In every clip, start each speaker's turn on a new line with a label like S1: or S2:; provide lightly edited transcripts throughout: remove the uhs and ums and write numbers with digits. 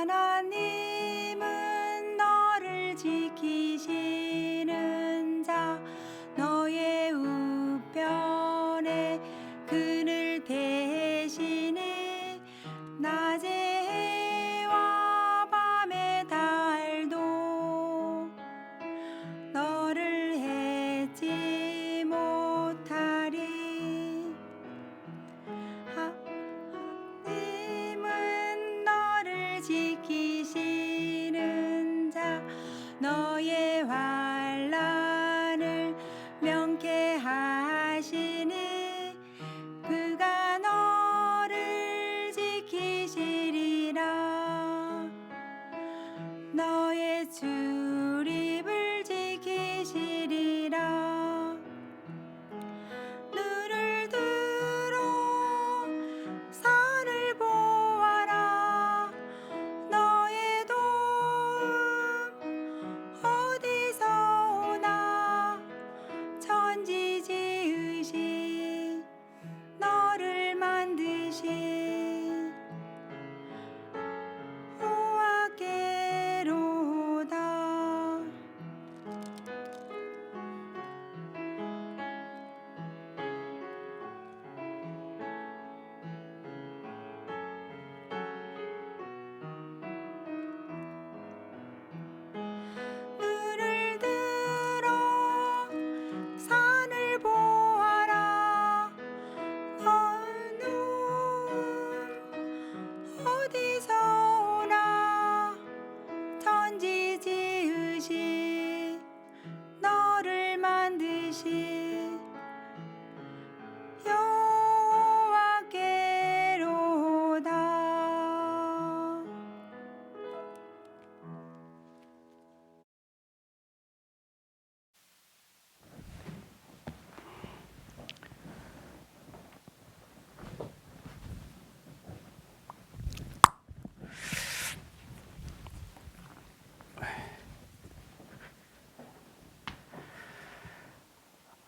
S1: 하나님은 너를 지키시는 자, 너의 우편에 그늘 대신에 낮에 해와 밤의 달도 너를 해치 못하리. 하나님은 너를 지키시는 자, 너의 환난을 명쾌하시니 그가 너를 지키시리라. 너의 출입을 지키시리라. 눈을 들어 산을 보아라. 너의 도움 어디서 오나. 천지 지으신 너를 만드신 여호와께로다. 눈을 들어 산을 보아라. 너는 어디서 오나. 천지 지으신 너를 만드신 여호와께로다.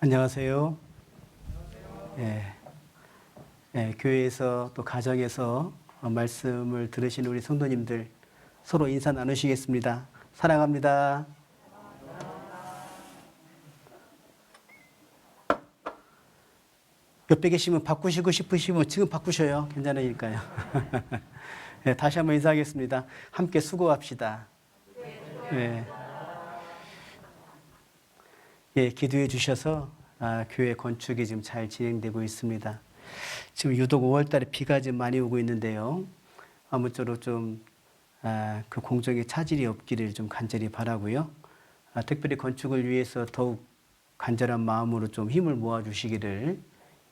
S2: 안녕하세요. 교회에서 또 가정에서 말씀을 들으신 우리 성도님들 서로 인사 나누시겠습니다. 사랑합니다. 옆에 계시면 바꾸시고 싶으시면 지금 바꾸셔요. 괜찮으니까요. 다시 한번 인사하겠습니다. 함께 수고합시다. 기도해 주셔서 교회 건축이 지금 잘 진행되고 있습니다. 지금 유독 5월 달에 비가 좀 많이 오고 있는데요. 아무쪼록 좀 그 공정에 차질이 없기를 좀 간절히 바라고요. 특별히 건축을 위해서 더욱 간절한 마음으로 좀 힘을 모아 주시기를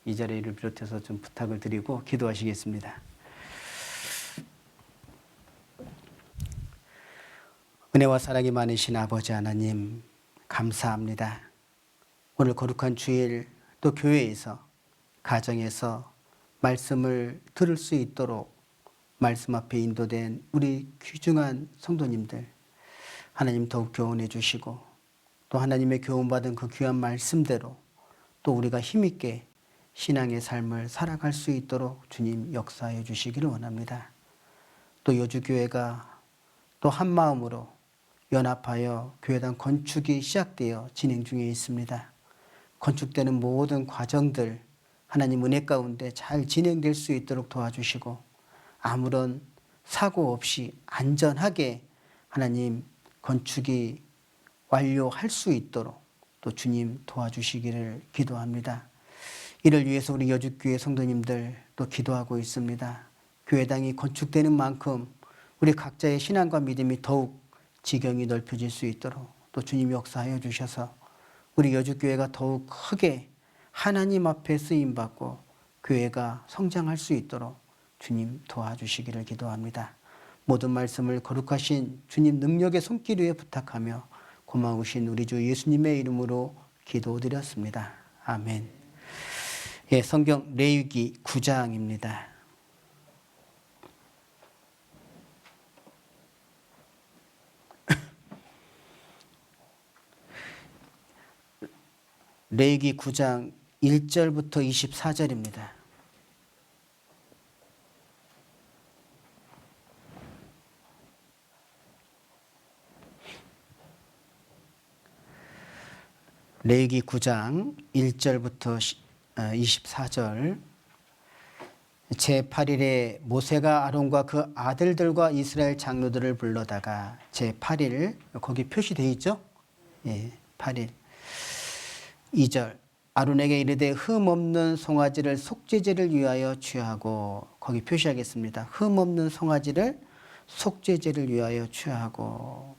S2: 이 자리를 비롯해서 좀 부탁을 드리고 기도하시겠습니다. 은혜와 사랑이 많으신 아버지 하나님, 감사합니다. 오늘 거룩한 주일 또 교회에서 가정에서 말씀을 들을 수 있도록 말씀 앞에 인도된 우리 귀중한 성도님들 하나님 더욱 교훈해 주시고 또 하나님의 교훈받은 그 귀한 말씀대로 또 우리가 힘있게 신앙의 삶을 살아갈 수 있도록 주님 역사해 주시기를 원합니다. 또 여주교회가 또 한마음으로 연합하여 교회당 건축이 시작되어 진행 중에 있습니다. 건축되는 모든 과정들 하나님 은혜 가운데 잘 진행될 수 있도록 도와주시고 아무런 사고 없이 안전하게 하나님 건축이 완료할 수 있도록 또 주님 도와주시기를 기도합니다. 이를 위해서 우리 여주교회 성도님들 또 기도하고 있습니다. 교회당이 건축되는 만큼 우리 각자의 신앙과 믿음이 더욱 지경이 넓혀질 수 있도록 또 주님 역사하여 주셔서 우리 여주교회가 더욱 크게 하나님 앞에 쓰임받고 교회가 성장할 수 있도록 주님 도와주시기를 기도합니다. 모든 말씀을 거룩하신 주님 능력의 손길 위에 부탁하며 고마우신 우리 주 예수님의 이름으로 기도드렸습니다. 아멘. 성경 레위기 9장입니다. 레위기 9장 1절부터 24절입니다. 레위기 9장 1절부터 24절. 제8일에 모세가 아론과 그 아들들과 이스라엘 장로들을 불러다가 제8일 거기 표시되어 있죠? 예, 8일. 2절. 아론에게 이르되 흠 없는 송아지를 속죄제를 위하여 취하고, 거기 표시하겠습니다. 흠 없는 송아지를 속죄제를 위하여 취하고,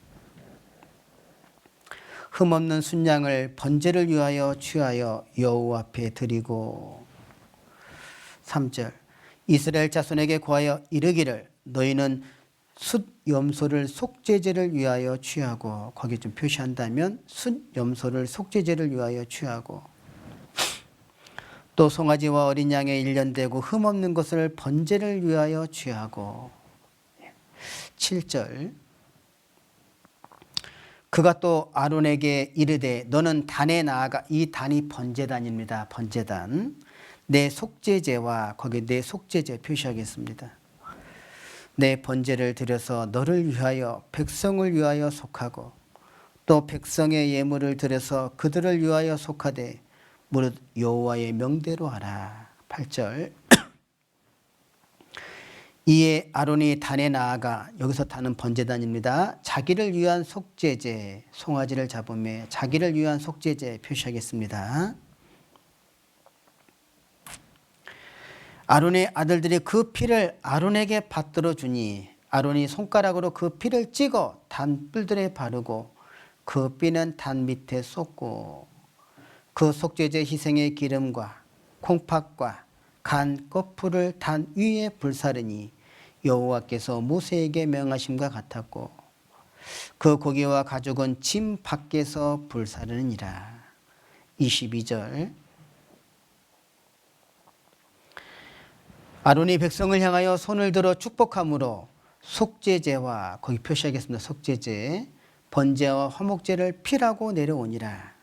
S2: 흠 없는 순양을 번제를 위하여 취하여 여호와 앞에 드리고. 3절. 이스라엘 자손에게 고하여 이르기를 너희는 숫염소를 속죄제를 위하여 취하고, 거기 좀 표시한다면 숫염소를 속죄제를 위하여 취하고, 또 송아지와 어린 양의 일년되고 흠없는 것을 번제를 위하여 취하고. 7절. 그가 또 아론에게 이르되 너는 단에 나아가, 이 단이 번제단입니다. 번제단. 내 속죄제와, 거기 내 속죄제 표시하겠습니다. 내 번제를 드려서 너를 위하여 백성을 위하여 속하고, 또 백성의 예물을 드려서 그들을 위하여 속하되 무릇 여호와의 명대로 하라. 8절. 이에 아론이 단에 나아가, 여기서 단은 번제단입니다. 자기를 위한 속죄제, 송아지를 잡음에 자기를 위한 속죄제 표시하겠습니다. 아론의 아들들이 그 피를 아론에게 받들어 주니 아론이 손가락으로 그 피를 찍어 단뿔들에 바르고 그 삐는 단 밑에 쏟고, 그 속죄제 희생의 기름과 콩팥과 간 거풀을 단 위에 불사르니 여호와께서 모세에게 명하심과 같았고, 그 고기와 가죽은 짐 밖에서 불사르니라. 22절. 아론이 백성을 향하여 손을 들어 축복함으로 속죄제와, 거기 표시하겠습니다. 속죄제, 번제와 화목제를 피라고 내려오니라.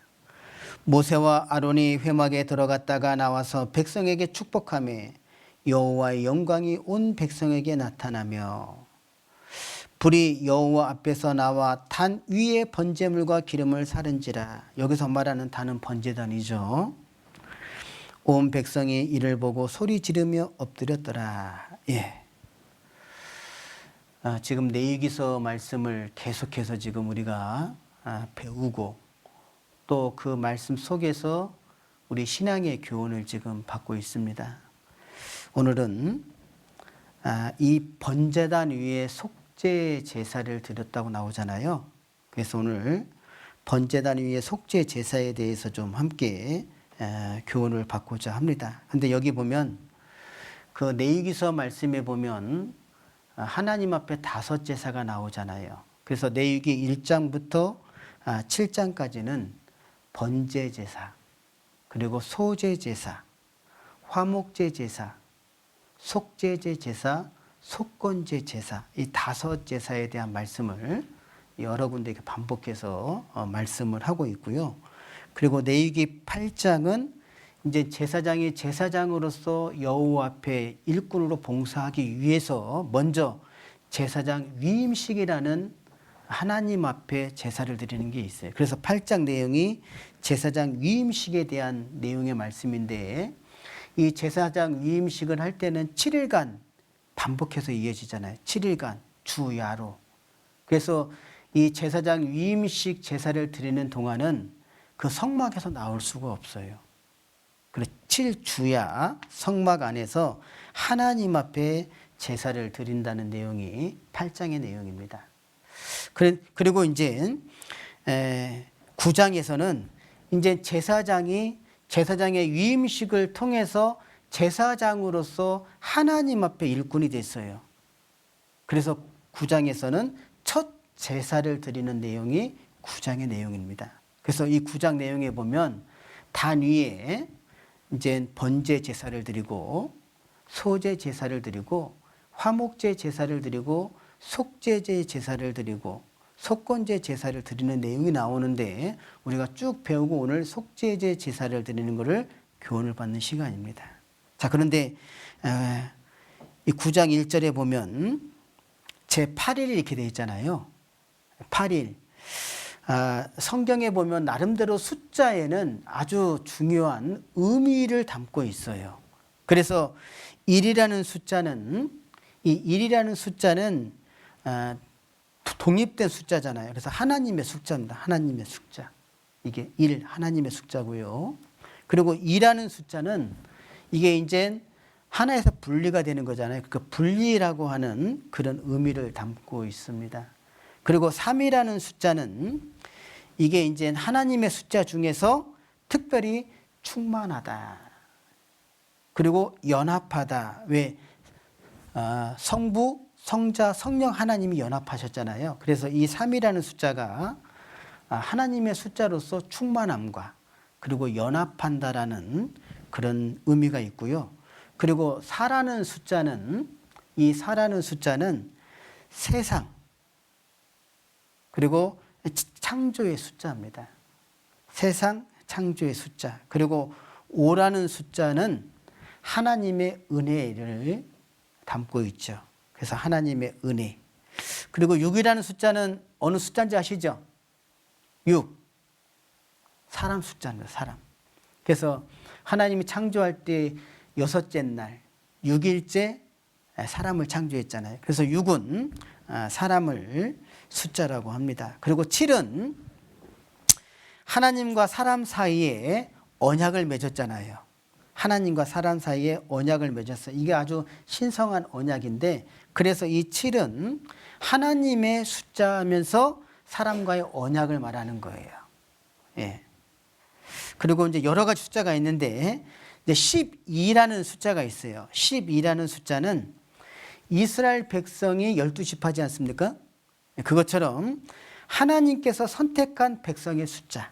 S2: 모세와 아론이 회막에 들어갔다가 나와서 백성에게 축복하며 여호와의 영광이 온 백성에게 나타나며, 불이 여호와 앞에서 나와 단 위에 번제물과 기름을 사른지라. 여기서 말하는 단은 번제단이죠. 온 백성이 이를 보고 소리 지르며 엎드렸더라. 예. 지금 레위기서 말씀을 계속해서 지금 우리가 배우고, 또 그 말씀 속에서 우리 신앙의 교훈을 지금 받고 있습니다. 오늘은 이 번제단 위에 속죄 제사를 드렸다고 나오잖아요. 그래서 오늘 번제단 위에 속죄 제사에 대해서 좀 함께 교훈을 받고자 합니다. 근데 여기 보면 그 레위기서 말씀에 보면 하나님 앞에 5 제사가 나오잖아요. 그래서 레위기 1장부터 7장까지는 번제 제사, 그리고 소제 제사, 화목제 제사, 속죄제 제사, 속건제 제사, 이 5 제사에 대한 말씀을 여러 군데 반복해서 말씀을 하고 있고요. 그리고 레위기 8장은 이제 제사장이 제사장으로서 여호와 앞에 일꾼으로 봉사하기 위해서 먼저 제사장 위임식이라는 하나님 앞에 제사를 드리는 게 있어요. 그래서 8장 내용이 제사장 위임식에 대한 내용의 말씀인데, 이 제사장 위임식을 할 때는 7일간 반복해서 이어지잖아요. 7일간 주야로. 그래서 이 제사장 위임식 제사를 드리는 동안은 그 성막에서 나올 수가 없어요. 그래 7주야 성막 안에서 하나님 앞에 제사를 드린다는 내용이 8장의 내용입니다. 그리고 이제 9장에서는 이제 제사장의 위임식을 통해서 제사장으로서 하나님 앞에 일꾼이 됐어요. 그래서 9장에서는 첫 제사를 드리는 내용이 9장의 내용입니다. 그래서 이 9장 내용에 보면 단 위에 이제 번제 제사를 드리고, 소제 제사를 드리고, 화목제 제사를 드리고, 속죄제 제사를 드리고, 속건제 제사를 드리는 내용이 나오는데, 우리가 쭉 배우고 오늘 속죄제 제사를 드리는 것을 교훈을 받는 시간입니다. 자, 그런데 이 9장 1절에 보면 제8일 이렇게 되어 있잖아요. 8일. 성경에 보면 나름대로 숫자에는 아주 중요한 의미를 담고 있어요. 그래서 1이라는 숫자는 독립된 숫자잖아요. 그래서 하나님의 숫자입니다. 하나님의 숫자. 이게 1 하나님의 숫자고요. 그리고 2라는 숫자는 이게 이제 하나에서 분리가 되는 거잖아요. 그 분리라고 하는 그런 의미를 담고 있습니다. 그리고 3이라는 숫자는 이게 이제 하나님의 숫자 중에서 특별히 충만하다. 그리고 연합하다. 왜? 성부, 성자, 성령 하나님이 연합하셨잖아요. 그래서 이 3이라는 숫자가 하나님의 숫자로서 충만함과 그리고 연합한다라는 그런 의미가 있고요. 그리고 4라는 숫자는 이 4라는 숫자는 세상 그리고 창조의 숫자입니다. 세상 창조의 숫자. 그리고 5라는 숫자는 하나님의 은혜를 담고 있죠. 그래서 하나님의 은혜. 그리고 6이라는 숫자는 어느 숫자인지 아시죠? 6. 사람 숫자입니다. 사람. 그래서 하나님이 창조할 때 여섯째 날 6일째 사람을 창조했잖아요. 그래서 6은 사람을 숫자라고 합니다. 그리고 7은 하나님과 사람 사이에 언약을 맺었잖아요. 하나님과 사람 사이에 언약을 맺었어요. 이게 아주 신성한 언약인데 그래서 이 7은 하나님의 숫자면서 사람과의 언약을 말하는 거예요. 예. 그리고 이제 여러 가지 숫자가 있는데 이제 12라는 숫자가 있어요. 12라는 숫자는 이스라엘 백성이 12지파지 않습니까? 그것처럼 하나님께서 선택한 백성의 숫자.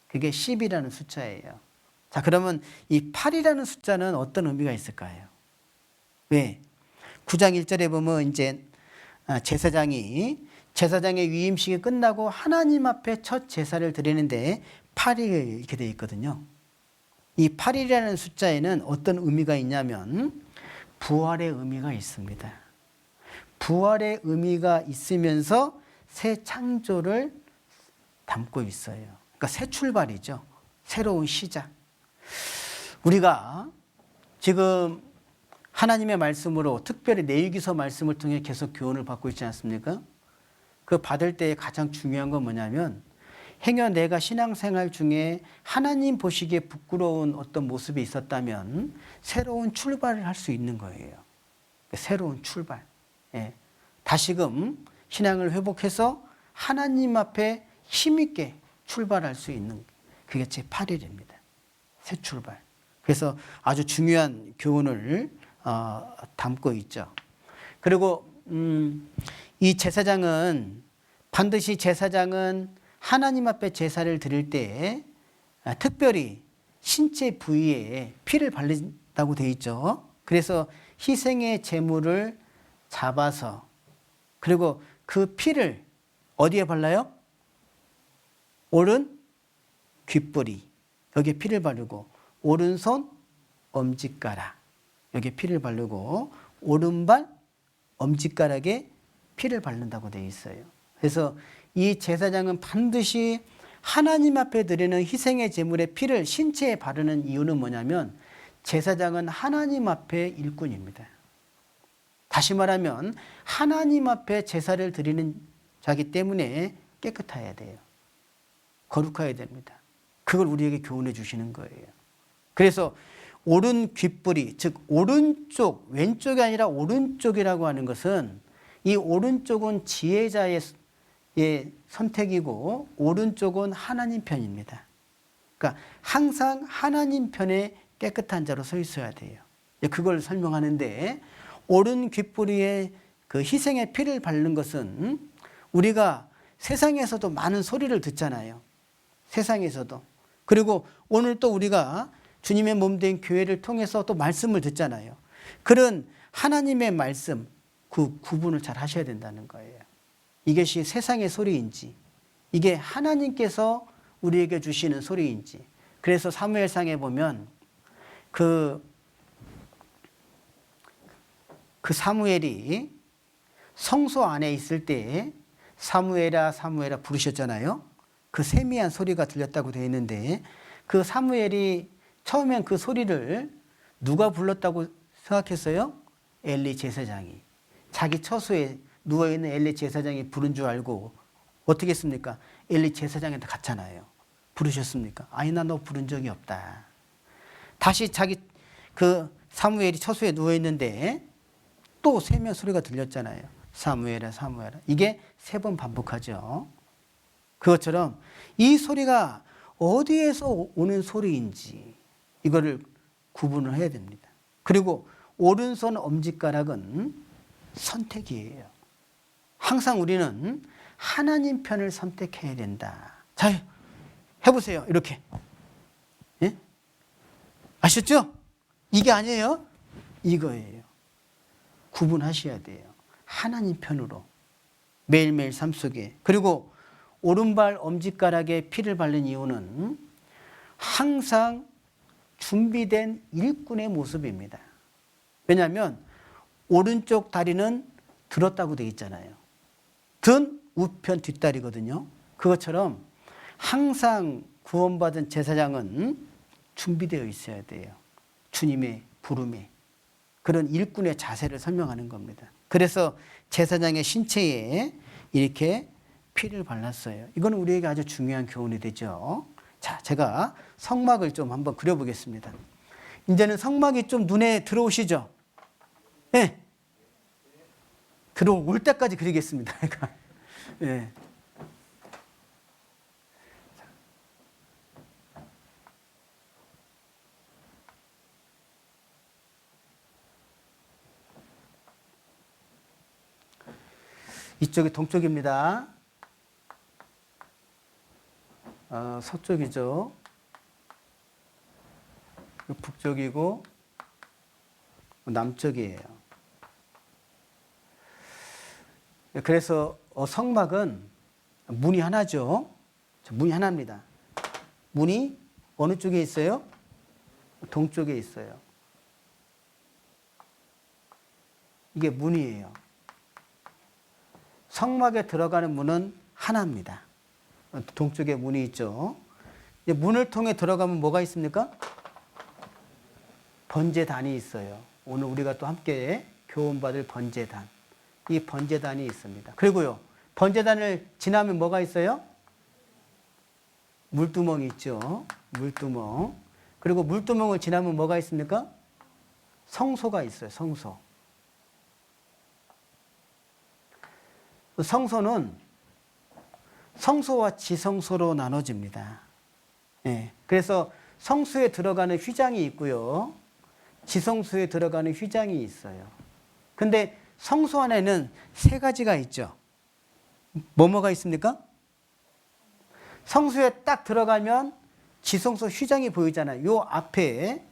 S2: 그게 10이라는 숫자예요. 자, 그러면 이 8이라는 숫자는 어떤 의미가 있을까요? 왜? 9장 1절에 보면 이제 제사장의 위임식이 끝나고 하나님 앞에 첫 제사를 드리는데 8일 이렇게 되어 있거든요. 이 8일이라는 숫자에는 어떤 의미가 있냐면 부활의 의미가 있습니다. 부활의 의미가 있으면서 새 창조를 담고 있어요. 그러니까 새 출발이죠. 새로운 시작. 우리가 지금 하나님의 말씀으로 특별히 레위기서 말씀을 통해 계속 교훈을 받고 있지 않습니까? 그 받을 때 가장 중요한 건 뭐냐면 행여 내가 신앙생활 중에 하나님 보시기에 부끄러운 어떤 모습이 있었다면 새로운 출발을 할 수 있는 거예요. 새로운 출발. 예. 다시금 신앙을 회복해서 하나님 앞에 힘있게 출발할 수 있는 그게 제 8일입니다. 새 출발. 그래서 아주 중요한 교훈을 담고 있죠. 그리고 이 제사장은 반드시 하나님 앞에 제사를 드릴 때 특별히 신체 부위에 피를 바른다고 되어 있죠. 그래서 희생의 제물을 잡아서 그리고 그 피를 어디에 발라요? 오른 귓불이 여기에 피를 바르고 오른손 엄지가락 여기에 피를 바르고 오른발 엄지가락에 피를 바른다고 되어 있어요. 그래서 이 제사장은 반드시 하나님 앞에 드리는 희생의 제물의 피를 신체에 바르는 이유는 뭐냐면 제사장은 하나님 앞에 일꾼입니다. 다시 말하면 하나님 앞에 제사를 드리는 자기 때문에 깨끗해야 돼요. 거룩해야 됩니다. 그걸 우리에게 교훈해 주시는 거예요. 그래서 오른 귓불이 즉 오른쪽 왼쪽이 아니라 오른쪽이라고 하는 것은 이 오른쪽은 지혜자의 선택이고 오른쪽은 하나님 편입니다. 그러니까 항상 하나님 편에 깨끗한 자로 서 있어야 돼요. 그걸 설명하는데 오른 귓불이에 그 희생의 피를 바르는 것은 우리가 세상에서도 많은 소리를 듣잖아요. 세상에서도. 그리고 오늘 또 우리가 주님의 몸된 교회를 통해서 또 말씀을 듣잖아요. 그런 하나님의 말씀 그 구분을 잘 하셔야 된다는 거예요. 이것이 세상의 소리인지 이게 하나님께서 우리에게 주시는 소리인지. 그래서 사무엘상에 보면 그 사무엘이 성소 안에 있을 때 사무엘아 사무엘아 부르셨잖아요. 그 세미한 소리가 들렸다고 되어 있는데 그 사무엘이 처음엔 그 소리를 누가 불렀다고 생각했어요? 엘리 제사장이. 자기 처소에 누워있는 엘리 제사장이 부른 줄 알고 어떻게 했습니까? 엘리 제사장한테 갔잖아요. 부르셨습니까? 아니 나 너 부른 적이 없다. 다시 자기 그 사무엘이 처소에 누워있는데 또 세미한 소리가 들렸잖아요. 사무엘아 사무엘아. 이게 3번 반복하죠. 그것처럼 이 소리가 어디에서 오는 소리인지 이거를 구분을 해야 됩니다. 그리고 오른손 엄지가락은 선택이에요. 항상 우리는 하나님 편을 선택해야 된다. 자, 해보세요. 이렇게. 예? 아셨죠? 이게 아니에요. 이거예요. 구분하셔야 돼요. 하나님 편으로. 매일매일 삶 속에. 그리고 오른발 엄지가락에 피를 바른 이유는 항상 준비된 일꾼의 모습입니다. 왜냐하면 오른쪽 다리는 들었다고 되어 있잖아요. 든 우편 뒷다리거든요. 그것처럼 항상 구원받은 제사장은 준비되어 있어야 돼요. 주님의 부름에. 그런 일꾼의 자세를 설명하는 겁니다. 그래서 제사장의 신체에 이렇게 피를 발랐어요. 이건 우리에게 아주 중요한 교훈이 되죠. 자, 제가 성막을 좀 한번 그려보겠습니다. 이제는 성막이 좀 눈에 들어오시죠? 네. 들어올 때까지 그리겠습니다. 네. 이쪽이 동쪽입니다. 서쪽이죠. 북쪽이고 남쪽이에요. 그래서 성막은 문이 하나죠. 문이 하나입니다. 문이 어느 쪽에 있어요? 동쪽에 있어요. 이게 문이에요. 성막에 들어가는 문은 하나입니다. 동쪽에 문이 있죠. 문을 통해 들어가면 뭐가 있습니까? 번제단이 있어요. 오늘 우리가 또 함께 교훈받을 번제단. 이 번제단이 있습니다. 그리고요, 번제단을 지나면 뭐가 있어요? 물두멍이 있죠. 물두멍. 그리고 물두멍을 지나면 뭐가 있습니까? 성소가 있어요. 성소. 성소는 성소와 지성소로 나눠집니다. 예. 그래서 성소에 들어가는 휘장이 있고요. 지성소에 들어가는 휘장이 있어요. 근데 성소 안에는 3가지가 있죠. 뭐가 있습니까? 성소에 딱 들어가면 지성소 휘장이 보이잖아요. 요 앞에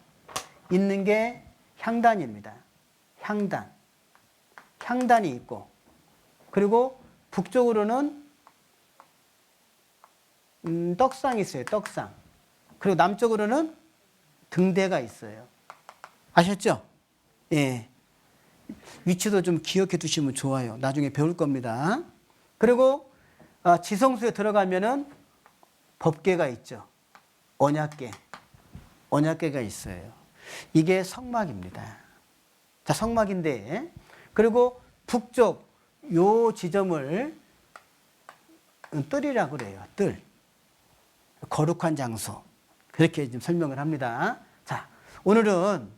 S2: 있는 게 향단입니다. 향단. 향단이 있고, 그리고 북쪽으로는 떡상이 있어요. 떡상. 그리고 남쪽으로는 등대가 있어요. 아셨죠? 예. 위치도 좀 기억해 두시면 좋아요. 나중에 배울 겁니다. 그리고 지성소에 들어가면은 법궤가 있죠. 언약궤. 언약궤가 있어요. 이게 성막입니다. 자, 성막인데, 그리고 북쪽 요 지점을 뜰이라고 그래요. 뜰. 거룩한 장소. 그렇게 좀 설명을 합니다. 자, 오늘은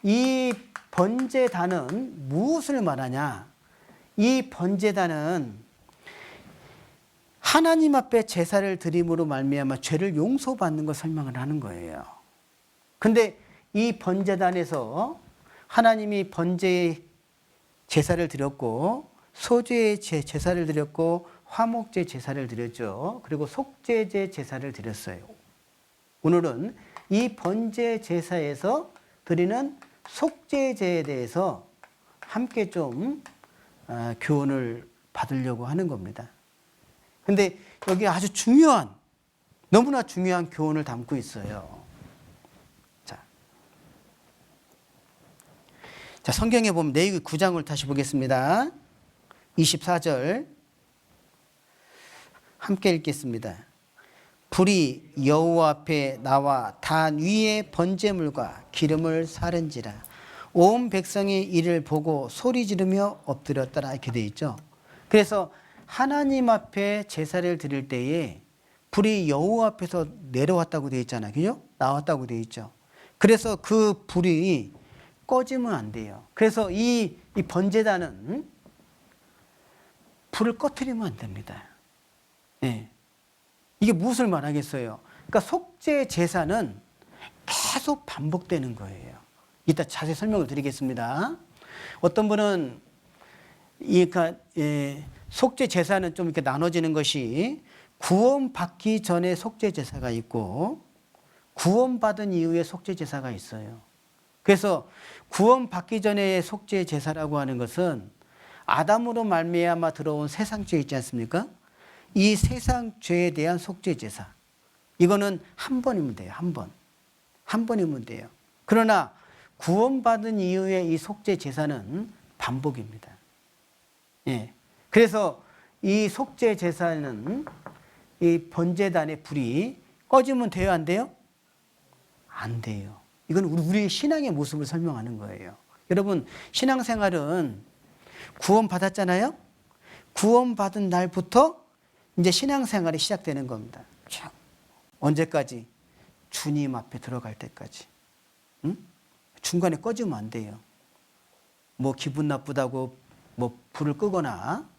S2: 이 번제단은 무엇을 말하냐? 이 번제단은 하나님 앞에 제사를 드림으로 말미암아 죄를 용서받는 걸 설명을 하는 거예요. 근데 이 번제단에서 하나님이 번제의 제사를 드렸고, 소제의 제사를 드렸고, 화목제 제사를 드렸죠. 그리고 속죄제 제사를 드렸어요. 오늘은 이 번제 제사에서 드리는 속죄제에 대해서 함께 좀 교훈을 받으려고 하는 겁니다. 근데 여기 아주 중요한, 너무나 중요한 교훈을 담고 있어요. 자, 성경에 보면 레위기 9장을 다시 보겠습니다. 24절. 함께 읽겠습니다. 불이 여호와 앞에 나와 단 위에 번제물과 기름을 사른지라 온 백성이 이를 보고 소리 지르며 엎드렸더라. 이렇게 되어 있죠. 그래서 하나님 앞에 제사를 드릴 때에 불이 여호와 앞에서 내려왔다고 되어 있잖아요. 그죠? 나왔다고 되어 있죠. 그래서 그 불이 꺼지면 안 돼요. 그래서 이 번제단은 불을 꺼트리면 안 됩니다. 예. 이게 무엇을 말하겠어요? 그러니까 속죄 제사는 계속 반복되는 거예요. 이따 자세히 설명을 드리겠습니다. 어떤 분은 속죄 제사는 좀 이렇게 나눠지는 것이 구원받기 전에 속죄 제사가 있고 구원받은 이후에 속죄 제사가 있어요. 그래서 구원받기 전에 속죄 제사라고 하는 것은 아담으로 말미암아 들어온 세상 죄 있지 않습니까? 이 세상 죄에 대한 속죄 제사. 이거는 한 번이면 돼요. 한 번. 한 번이면 돼요. 그러나 구원받은 이후에 이 속죄 제사는 반복입니다. 예. 그래서 이 속죄 제사는 이 번제단의 불이 꺼지면 돼요, 안 돼요? 안 돼요. 이건 우리의 신앙의 모습을 설명하는 거예요. 여러분, 신앙생활은 구원받았잖아요? 구원받은 날부터 이제 신앙생활이 시작되는 겁니다. 언제까지? 주님 앞에 들어갈 때까지. 응? 중간에 꺼지면 안 돼요. 뭐 기분 나쁘다고 뭐 불을 끄거나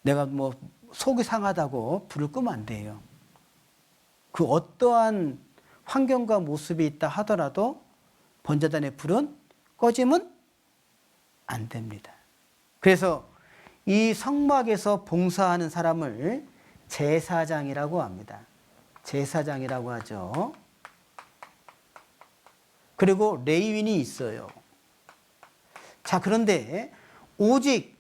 S2: 내가 뭐 속이 상하다고 불을 끄면 안 돼요. 그 어떠한 환경과 모습이 있다 하더라도 번제단의 불은 꺼지면 안 됩니다. 그래서 이 성막에서 봉사하는 사람을 제사장이라고 합니다. 제사장이라고 하죠. 그리고 레위인이 있어요. 자, 그런데 오직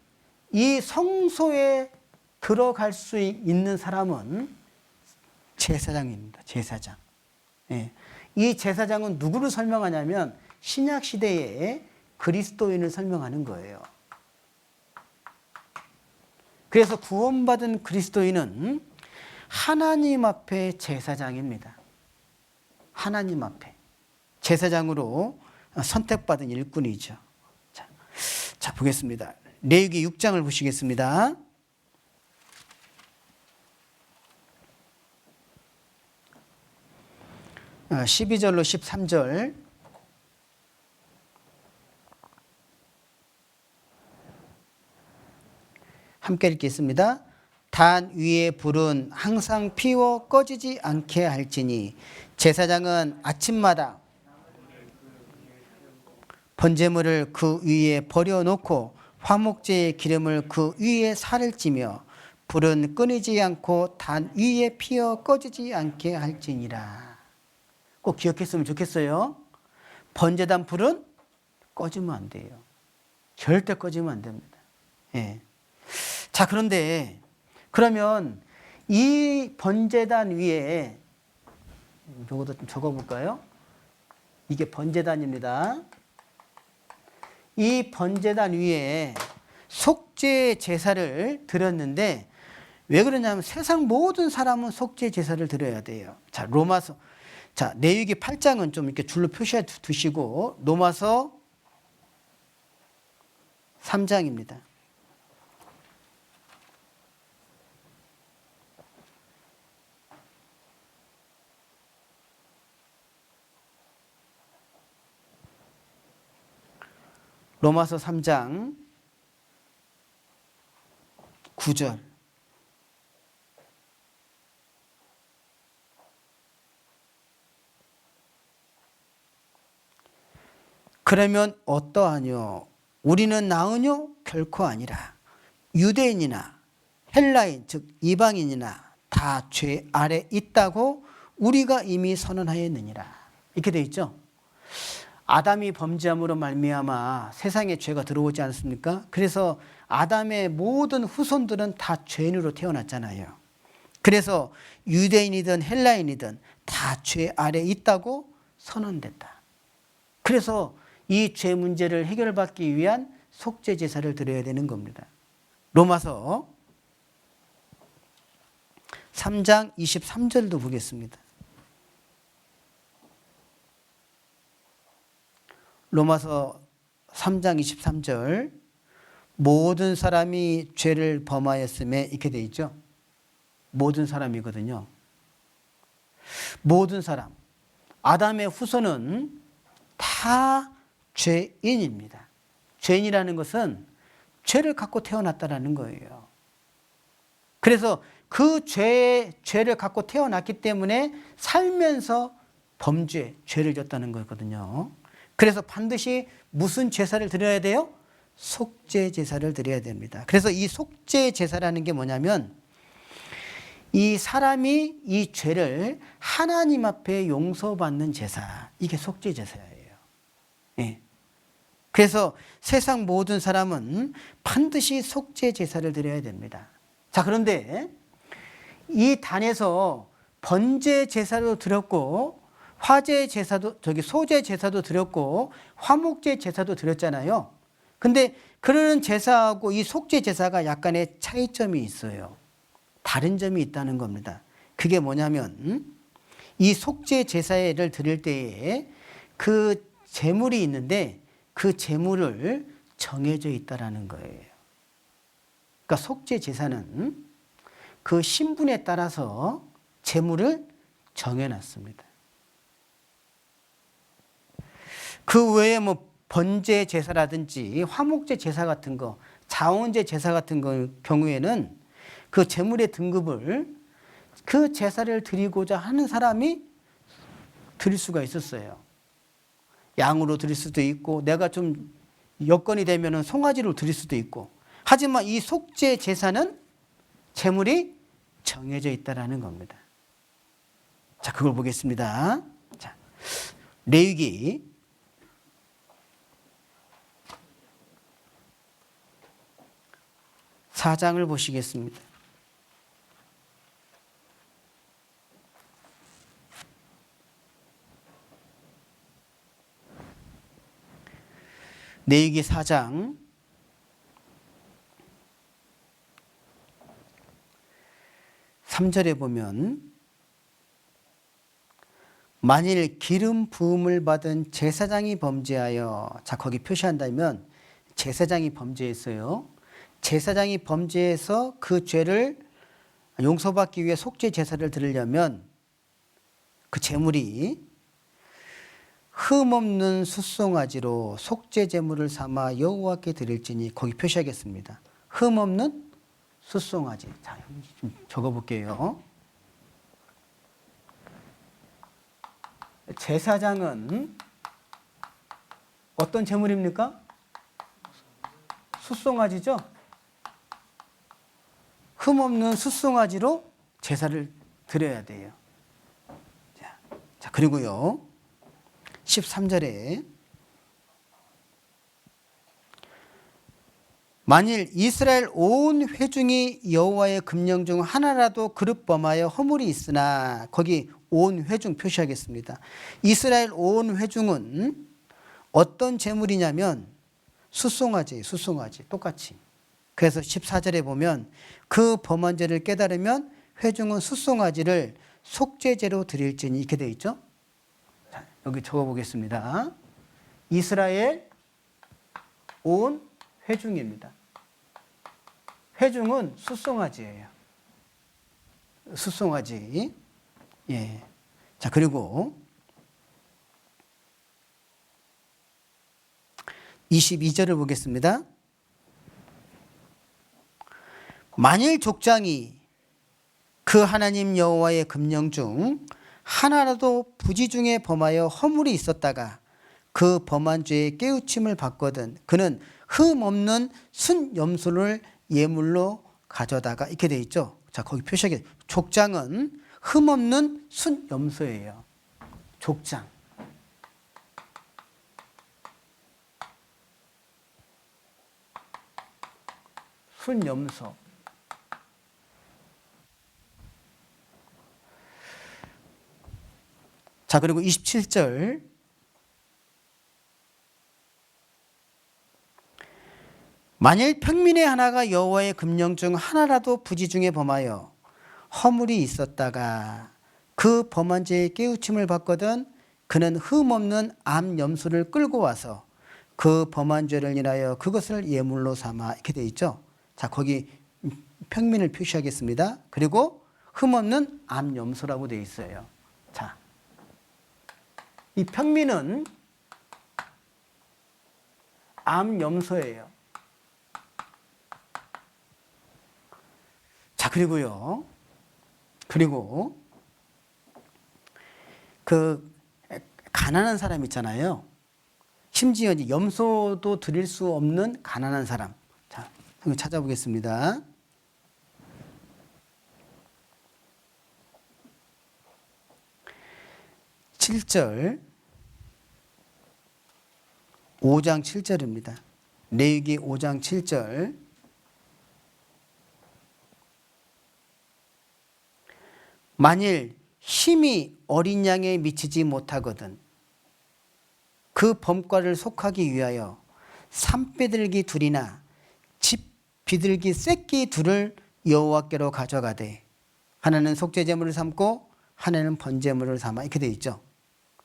S2: 이 성소에 들어갈 수 있는 사람은 제사장입니다. 제사장. 예. 이 제사장은 누구를 설명하냐면 신약 시대의 그리스도인을 설명하는 거예요. 그래서 구원받은 그리스도인은 하나님 앞에 제사장입니다. 하나님 앞에 제사장으로 선택받은 일꾼이죠. 자, 보겠습니다. 레위기 6장을 보시겠습니다. 12절로 13절. 함께 읽겠습니다. 단 위에 불은 항상 피워 꺼지지 않게 할지니 제사장은 아침마다 번제물을 그 위에 버려놓고 화목제의 기름을 그 위에 살을 찌며 불은 끊이지 않고 단 위에 피어 꺼지지 않게 할지니라. 꼭 기억했으면 좋겠어요. 번제단 불은 꺼지면 안 돼요. 절대 꺼지면 안 됩니다. 예. 자, 그런데 그러면 이 번제단 위에 이것도 좀 적어볼까요? 이게 번제단입니다. 이 번제단 위에 속죄 제사를 드렸는데 왜 그러냐면 세상 모든 사람은 속죄 제사를 드려야 돼요. 자, 로마서, 자, 레위기 8장은 좀 이렇게 줄로 표시해 두시고 로마서 3장입니다. 로마서 3장 9절. 그러면 어떠하뇨? 우리는 나으뇨? 결코 아니라. 유대인이나 헬라인 즉 이방인이나 다 죄 아래 있다고 우리가 이미 선언하였느니라. 이렇게 돼 있죠. 아담이 범죄함으로 말미암아 세상에 죄가 들어오지 않습니까? 그래서 아담의 모든 후손들은 다 죄인으로 태어났잖아요. 그래서 유대인이든 헬라인이든 다 죄 아래 있다고 선언됐다. 그래서 이 죄 문제를 해결받기 위한 속죄 제사를 드려야 되는 겁니다. 로마서 3장 23절도 보겠습니다. 로마서 3장 23절 모든 사람이 죄를 범하였음에 이렇게 돼 있죠. 모든 사람이거든요. 모든 사람. 아담의 후손은 다 죄인입니다. 죄인이라는 것은 죄를 갖고 태어났다라는 거예요. 그래서 그 죄를 갖고 태어났기 때문에 살면서 범죄, 죄를 졌다는 거거든요. 그래서 반드시 무슨 제사를 드려야 돼요? 속죄 제사를 드려야 됩니다. 그래서 이 속죄 제사라는 게 뭐냐면 이 사람이 이 죄를 하나님 앞에 용서받는 제사, 이게 속죄 제사예요. 예. 그래서 세상 모든 사람은 반드시 속죄 제사를 드려야 됩니다. 자, 그런데 이 단에서 번제 제사도 드렸고 화제 제사도 소제 제사도 드렸고 화목제 제사도 드렸잖아요. 근데 그런 제사하고 이 속죄 제사가 약간의 차이점이 있어요. 다른 점이 있다는 겁니다. 그게 뭐냐면 이 속죄 제사를 드릴 때에 그 제물이 있는데 그 제물을 정해져 있다라는 거예요. 그러니까 속죄 제사는 그 신분에 따라서 제물을 정해놨습니다. 그 외에 뭐 번제 제사라든지 화목제 제사 같은 거, 자원제 제사 같은 경우에는 그 제물의 등급을 그 제사를 드리고자 하는 사람이 드릴 수가 있었어요. 양으로 드릴 수도 있고 내가 좀 여건이 되면 송아지로 드릴 수도 있고. 하지만 이 속죄 제사는 제물이 정해져 있다라는 겁니다. 자, 그걸 보겠습니다. 자, 레위기 4장을 보시겠습니다. 레위기 4장 3절에 보면 만일 기름 부음을 받은 제사장이 범죄하여, 자, 거기 표시한다면 제사장이 범죄했어요. 제사장이 범죄해서 그 죄를 용서받기 위해 속죄 제사를 드리려면 그 제물이 흠없는 숫송아지로 속죄 제물을 삼아 여호와께 드릴지니, 거기 표시하겠습니다. 흠없는 숫송아지. 자, 좀 적어볼게요. 제사장은 어떤 제물입니까? 숫송아지죠? 흠없는 숫송아지로 제사를 드려야 돼요. 자, 그리고요 13절에 만일 이스라엘 온 회중이 여호와의 금령 중 하나라도 그릇 범하여 허물이 있으나, 거기 온 회중 표시하겠습니다. 이스라엘 온 회중은 어떤 제물이냐면 숫송아지 똑같이. 그래서 14절에 보면 그 범한 죄를 깨달으면 회중은 숫송아지를 속죄제로 드릴지니, 이렇게 되어 있죠. 자, 여기 적어보겠습니다. 이스라엘 온 회중입니다. 회중은 숫송아지예요. 숫송아지. 예. 자, 그리고 22절을 보겠습니다. 만일 족장이 그 하나님 여호와의 금령 중 하나라도 부지 중에 범하여 허물이 있었다가 그 범한 죄에 깨우침을 받거든 그는 흠 없는 순염소를 예물로 가져다가, 이렇게 돼 있죠. 자, 거기 표시하게 족장은 흠 없는 순염소예요. 족장. 순염소. 자, 그리고 27절. 만일 평민의 하나가 여호와의 금령 중 하나라도 부지 중에 범하여 허물이 있었다가 그 범한 죄의 깨우침을 받거든 그는 흠없는 암 염소를 끌고 와서 그 범한 죄를 인하여 그것을 예물로 삼아 이렇게 돼 있죠. 자, 거기 평민을 표시하겠습니다. 그리고 흠없는 암 염소라고 돼 있어요. 자, 이 평민은 암 염소예요. 자, 그리고 그 가난한 사람 있잖아요. 심지어 이제 염소도 드릴 수 없는 가난한 사람. 자, 한번 찾아보겠습니다. (7절) 5장 7절입니다. 레위기 5장 7절. 만일 힘이 어린 양에 미치지 못하거든 그 범과를 속하기 위하여 산비둘기 둘이나 집 비둘기 새끼 둘을 여호와께로 가져가되 하나는 속죄제물을 삼고 하나는 번제물을 삼아 이렇게 되어 있죠.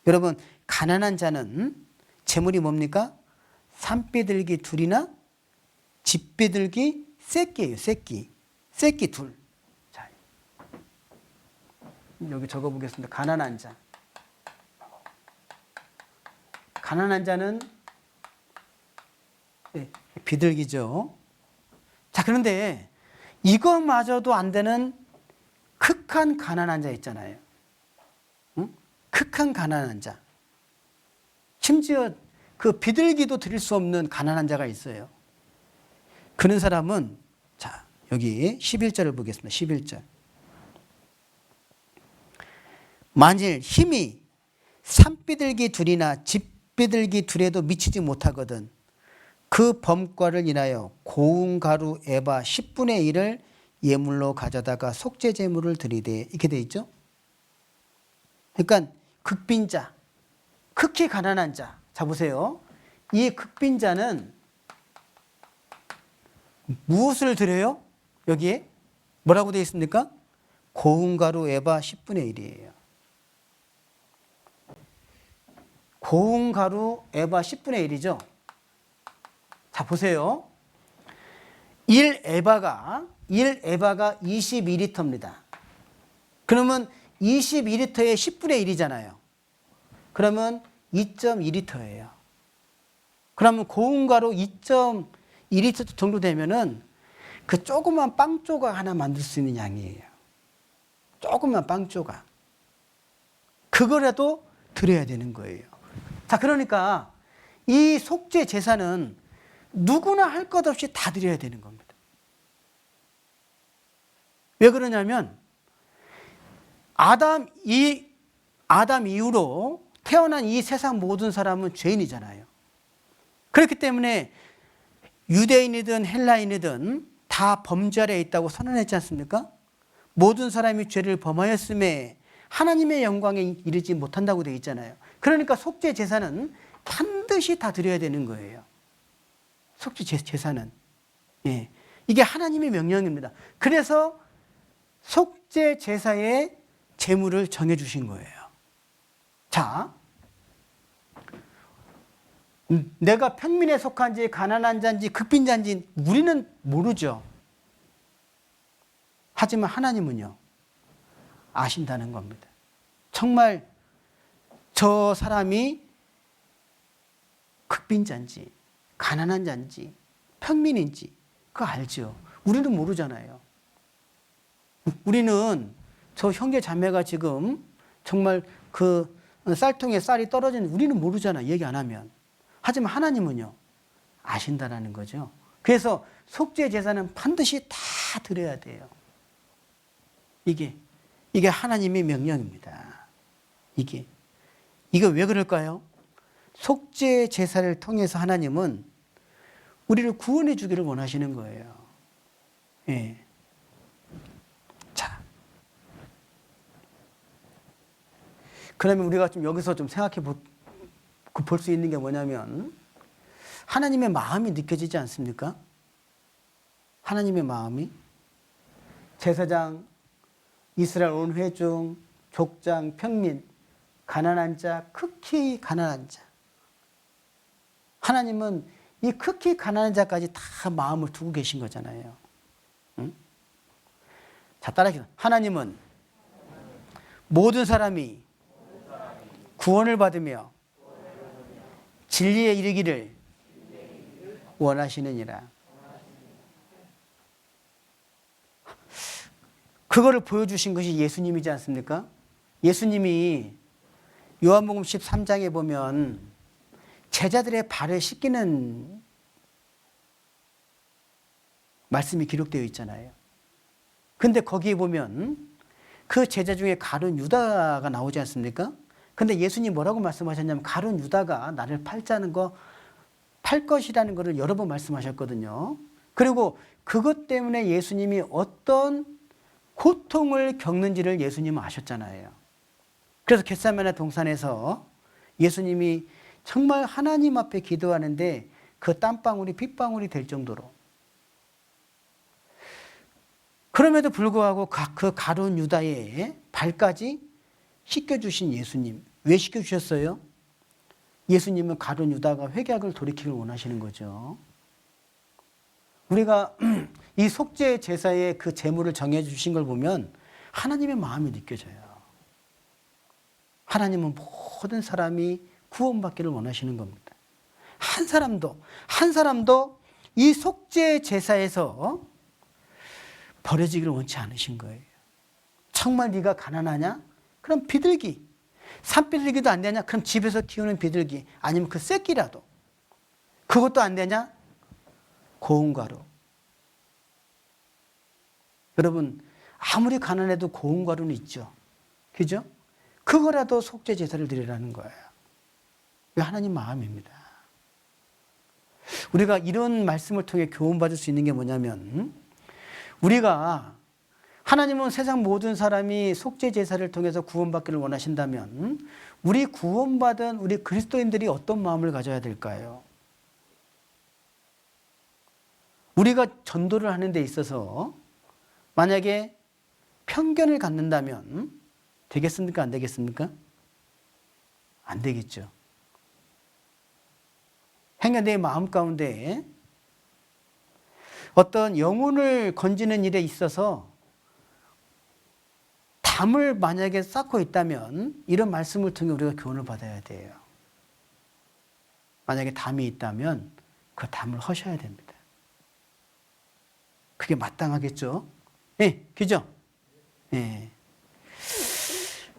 S2: 여러분, 가난한 자는 제물이 뭡니까? 산비둘기 둘이나 집비둘기 새끼예요. 새끼 둘. 자, 여기 적어보겠습니다. 가난한 자. 가난한 자는 비둘기죠. 자, 그런데 이거마저도 안 되는 극한 가난한 자 있잖아요. 응? 극한 가난한 자. 심지어 그 비둘기도 드릴 수 없는 가난한 자가 있어요. 그런 사람은 자, 여기 11절을 보겠습니다. 11절. 만일 힘이 산비둘기 둘이나 집비둘기 둘에도 미치지 못하거든 그 범과를 인하여 고운 가루 에바 10분의 1을 예물로 가져다가 속죄제물을 드리되 이렇게 돼 있죠. 그러니까 극빈자, 극히 가난한 자. 자, 보세요. 이 극빈자는 무엇을 드려요? 여기에 뭐라고 되어 있습니까? 고운 가루 에바 10분의 1이에요. 고운 가루 에바 10분의 1이죠. 자, 보세요. 1에바가 22리터입니다. 그러면 22리터에 10분의 1이잖아요. 그러면 2.2리터예요. 그러면 고운 가루 2.2리터 정도 되면은 그 조그만 빵 조각 하나 만들 수 있는 양이에요. 조그만 빵 조각. 그거라도 드려야 되는 거예요. 자, 그러니까 이 속죄 제사는 누구나 할 것 없이 다 드려야 되는 겁니다. 왜 그러냐면 아담 이후로 태어난 이 세상 모든 사람은 죄인이잖아요. 그렇기 때문에 유대인이든 헬라인이든 다 범죄 아래에 있다고 선언했지 않습니까? 모든 사람이 죄를 범하였음에 하나님의 영광에 이르지 못한다고 되어 있잖아요. 그러니까 속죄 제사는 반드시 다 드려야 되는 거예요. 속죄 제사는. 예. 이게 하나님의 명령입니다. 그래서 속죄 제사의 제물을 정해 주신 거예요. 자, 내가 평민에 속한지 가난한 자인지 극빈자인지 우리는 모르죠. 하지만 하나님은요, 아신다는 겁니다. 정말 저 사람이 극빈자인지 가난한 자인지 평민인지 그거 알죠. 우리는 모르잖아요. 우리는 저 형제 자매가 지금 정말 그 쌀통에 쌀이 떨어지는 우리는 모르잖아. 얘기 안 하면. 하지만 하나님은요, 아신다라는 거죠. 그래서 속죄 제사는 반드시 다 드려야 돼요. 이게 하나님의 명령입니다. 이게 왜 그럴까요? 속죄 제사를 통해서 하나님은 우리를 구원해 주기를 원하시는 거예요. 예. 자, 그러면 우리가 좀 여기서 좀 생각해 볼 수 있는 게 뭐냐면 하나님의 마음이 느껴지지 않습니까? 하나님의 마음이 제사장 이스라엘 온 회중, 족장, 평민, 가난한 자, 극히 가난한 자. 하나님은 이 극히 가난한 자까지 다 마음을 두고 계신 거잖아요. 응? 자, 따라하세요. 하나님은 모든 사람이 구원을 받으며 진리에 이르기를 원하시느니라. 그거를 보여주신 것이 예수님이지 않습니까? 예수님이 요한복음 13장에 보면 제자들의 발을 씻기는 말씀이 기록되어 있잖아요. 근데 거기에 보면 그 제자 중에 가룟 유다가 나오지 않습니까? 근데 예수님 뭐라고 말씀하셨냐면 가룟 유다가 나를 팔 것이라는 것을 여러 번 말씀하셨거든요. 그리고 그것 때문에 예수님이 어떤 고통을 겪는지를 예수님은 아셨잖아요. 그래서 겟세마네 동산에서 예수님이 정말 하나님 앞에 기도하는데 그 땀방울이 핏방울이 될 정도로. 그럼에도 불구하고 그 가룟 유다의 발까지 씻겨주신 예수님. 왜 씻겨주셨어요? 예수님은 가룟 유다가 회개를 돌이키길 원하시는 거죠. 우리가 이 속죄 제사의 그 제물을 정해주신 걸 보면 하나님의 마음이 느껴져요. 하나님은 모든 사람이 구원받기를 원하시는 겁니다. 한 사람도 이 속죄 제사에서 버려지기를 원치 않으신 거예요. 정말 네가 가난하냐? 그럼 비둘기. 산비둘기도 안 되냐? 그럼 집에서 키우는 비둘기. 아니면 그 새끼라도. 그것도 안 되냐? 고운 가루. 여러분, 아무리 가난해도 고운 가루는 있죠. 그죠? 그거라도 속죄 제사를 드리라는 거예요. 이게 하나님 마음입니다. 우리가 이런 말씀을 통해 교훈받을 수 있는 게 뭐냐면, 우리가 하나님은 세상 모든 사람이 속죄 제사를 통해서 구원받기를 원하신다면 우리 구원받은 우리 그리스도인들이 어떤 마음을 가져야 될까요? 우리가 전도를 하는 데 있어서 만약에 편견을 갖는다면 되겠습니까? 안 되겠습니까? 안 되겠죠. 행여 내 마음 가운데 어떤 영혼을 건지는 일에 있어서 담을 만약에 쌓고 있다면 이런 말씀을 통해 우리가 교훈을 받아야 돼요. 만약에 담이 있다면 그 담을 허셔야 됩니다. 그게 마땅하겠죠? 예, 그죠? 예.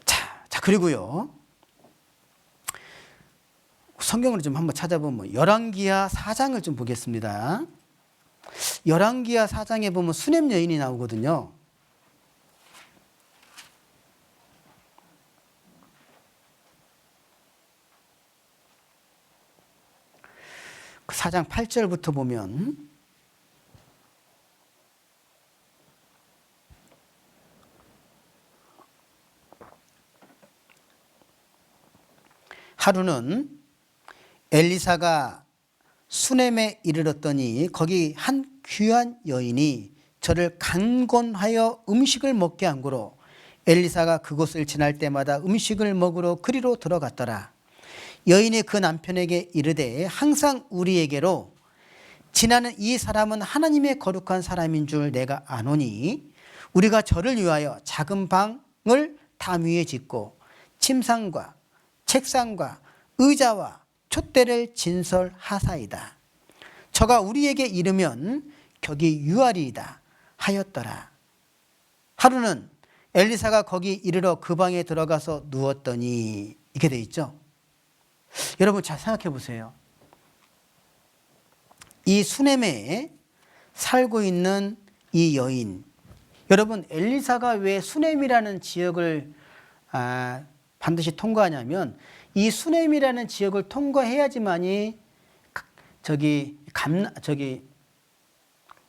S2: 자, 그리고요. 성경을 좀 한번 찾아보면 열왕기하 4장을 좀 보겠습니다. 열왕기하 4장에 보면 수냄 여인이 나오거든요. 그 4장 8절부터 보면 하루는 엘리사가 수넴에 이르렀더니 거기 한 귀한 여인이 저를 간곤하여 음식을 먹게 한 고로 엘리사가 그곳을 지날 때마다 음식을 먹으러 그리로 들어갔더라. 여인이 그 남편에게 이르되 항상 우리에게로 지나는 이 사람은 하나님의 거룩한 사람인 줄 내가 아노니 우리가 저를 위하여 작은 방을 담 위에 짓고 침상과 책상과 의자와 촛대를 진설하사이다. 저가 우리에게 이르면 격이 유하리이다 하였더라. 하루는 엘리사가 거기 이르러 그 방에 들어가서 누웠더니 이렇게 돼 있죠. 여러분 잘 생각해 보세요. 이 수넴에 살고 있는 이 여인, 여러분 엘리사가 왜 수넴이라는 지역을 반드시 통과하냐면 이 수넴이라는 지역을 통과해야지만이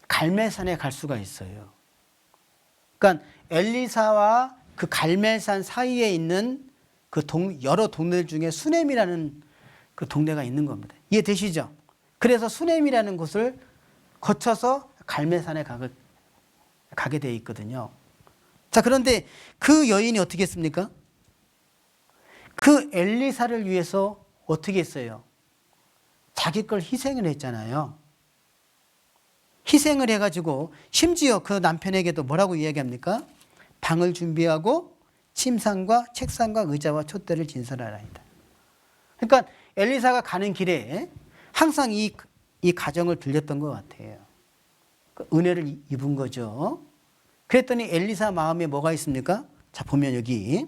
S2: 갈멜산에 갈 수가 있어요. 그러니까 엘리사와 그 갈멜산 사이에 있는 그 여러 동네들 중에 수넴이라는 그 동네가 있는 겁니다. 이해되시죠? 그래서 수넴이라는 곳을 거쳐서 갈멜산에 가게 되어 있거든요. 자, 그런데 그 여인이 어떻게 했습니까? 그 엘리사를 위해서 어떻게 했어요? 자기 걸 희생을 했잖아요. 희생을 해가지고 심지어 그 남편에게도 뭐라고 이야기합니까? 방을 준비하고 침상과 책상과 의자와 촛대를 진설하라이다. 그러니까 엘리사가 가는 길에 항상 이 가정을 들렸던 것 같아요. 은혜를 입은 거죠. 그랬더니 엘리사 마음에 뭐가 있습니까? 자, 보면 여기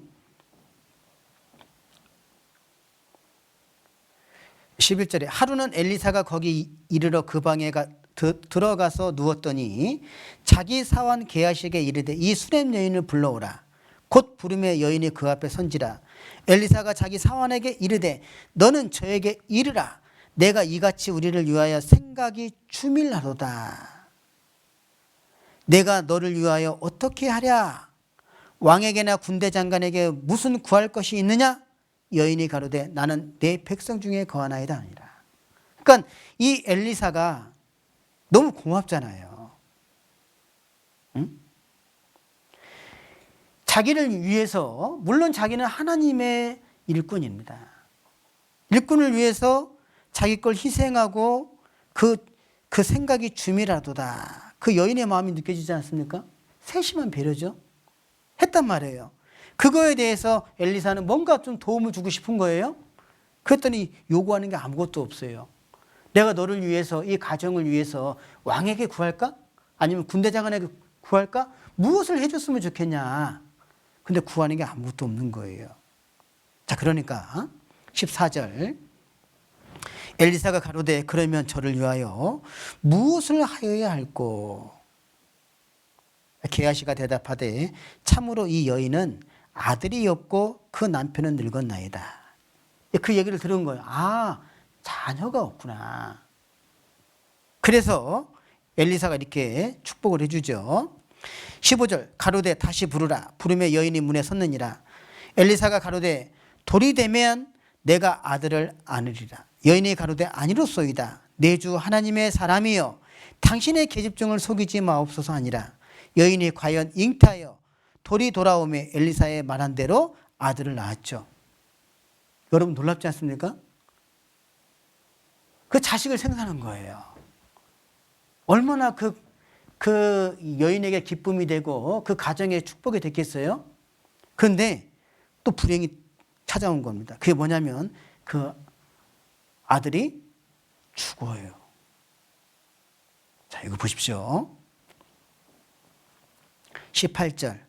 S2: 11절에 하루는 엘리사가 거기 이르러 그 방에 들어가서 누웠더니 자기 사원 게하시에게 이르되 이 수렘 여인을 불러오라. 곧 부름의 여인이 그 앞에 선지라. 엘리사가 자기 사원에게 이르되 너는 저에게 이르라. 내가 이같이 우리를 위하여 생각이 주밀하도다. 내가 너를 위하여 어떻게 하랴? 왕에게나 군대 장관에게 무슨 구할 것이 있느냐? 여인이 가로되 나는 내 백성 중에 거하나이다 아니라. 그러니까 이 엘리사가 너무 고맙잖아요. 응? 자기를 위해서, 물론 자기는 하나님의 일꾼입니다. 일꾼을 위해서 자기 걸 희생하고 그 생각이 주밀하도다. 그 여인의 마음이 느껴지지 않습니까? 세심한 배려죠. 했단 말이에요. 그거에 대해서 엘리사는 뭔가 좀 도움을 주고 싶은 거예요. 그랬더니 요구하는 게 아무것도 없어요. 내가 너를 위해서, 이 가정을 위해서 왕에게 구할까? 아니면 군대 장관에게 구할까? 무엇을 해줬으면 좋겠냐? 근데 구하는 게 아무것도 없는 거예요. 자, 그러니까 14절 엘리사가 가로되 그러면 저를 위하여 무엇을 하여야 할꼬? 게하시가 대답하되 참으로 이 여인은 아들이 없고 그 남편은 늙었나이다. 그 얘기를 들은 거예요. 아, 자녀가 없구나. 그래서 엘리사가 이렇게 축복을 해주죠. 15절 가로되 다시 부르라. 부르며 여인이 문에 섰느니라. 엘리사가 가로되 돌이 되면 내가 아들을 안으리라. 여인이 가로되 아니로소이다. 내 주 하나님의 사람이여 당신의 계집종을 속이지 마옵소서 하니라. 여인이 과연 잉타하여 돌이 돌아오매 엘리사의 말한 대로 아들을 낳았죠. 여러분 놀랍지 않습니까? 그 자식을 생산한 거예요. 얼마나 그 여인에게 기쁨이 되고 그 가정에 축복이 됐겠어요? 그런데 또 불행이 찾아온 겁니다. 그게 뭐냐면 그 아들이 죽어요. 자, 이거 보십시오. 18절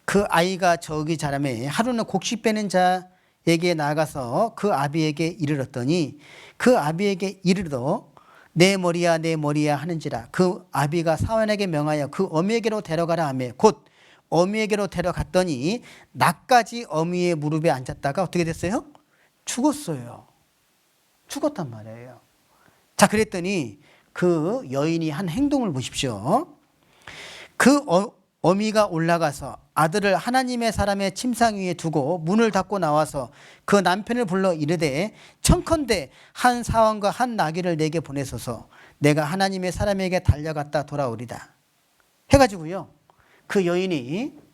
S2: 그 아이가 저기 자라매 하루는 곡식 빼는 자에게 나아가서 그 아비에게 이르렀더니 그 아비에게 이르러 내 머리야 하는지라. 그 아비가 사원에게 명하여 그 어미에게로 데려가라 하며 곧 어미에게로 데려갔더니 낮까지 어미의 무릎에 앉았다가 어떻게 됐어요? 죽었어요. 죽었단 말이에요. 자, 그랬더니 그 여인이 한 행동을 보십시오. 그 어미가 올라가서 아들을 하나님의 사람의 침상 위에 두고 문을 닫고 나와서 그 남편을 불러 이르되 청컨대 한 사원과 한 나귀를 내게 보내소서. 내가 하나님의 사람에게 달려갔다 돌아오리다. 해가지고요. 그 여인이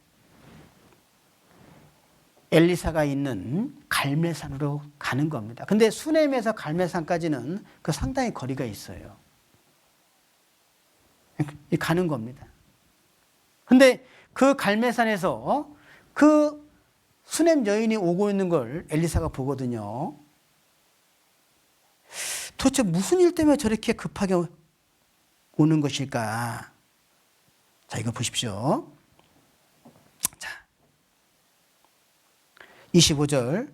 S2: 엘리사가 있는 갈멜산으로 가는 겁니다. 근데 수넴에서 갈멜산까지는 그 상당히 거리가 있어요. 가는 겁니다. 근데 그 갈멜산에서 그 수넴 여인이 오고 있는 걸 엘리사가 보거든요. 도대체 무슨 일 때문에 저렇게 급하게 오는 것일까? 자, 이거 보십시오. 자, 25절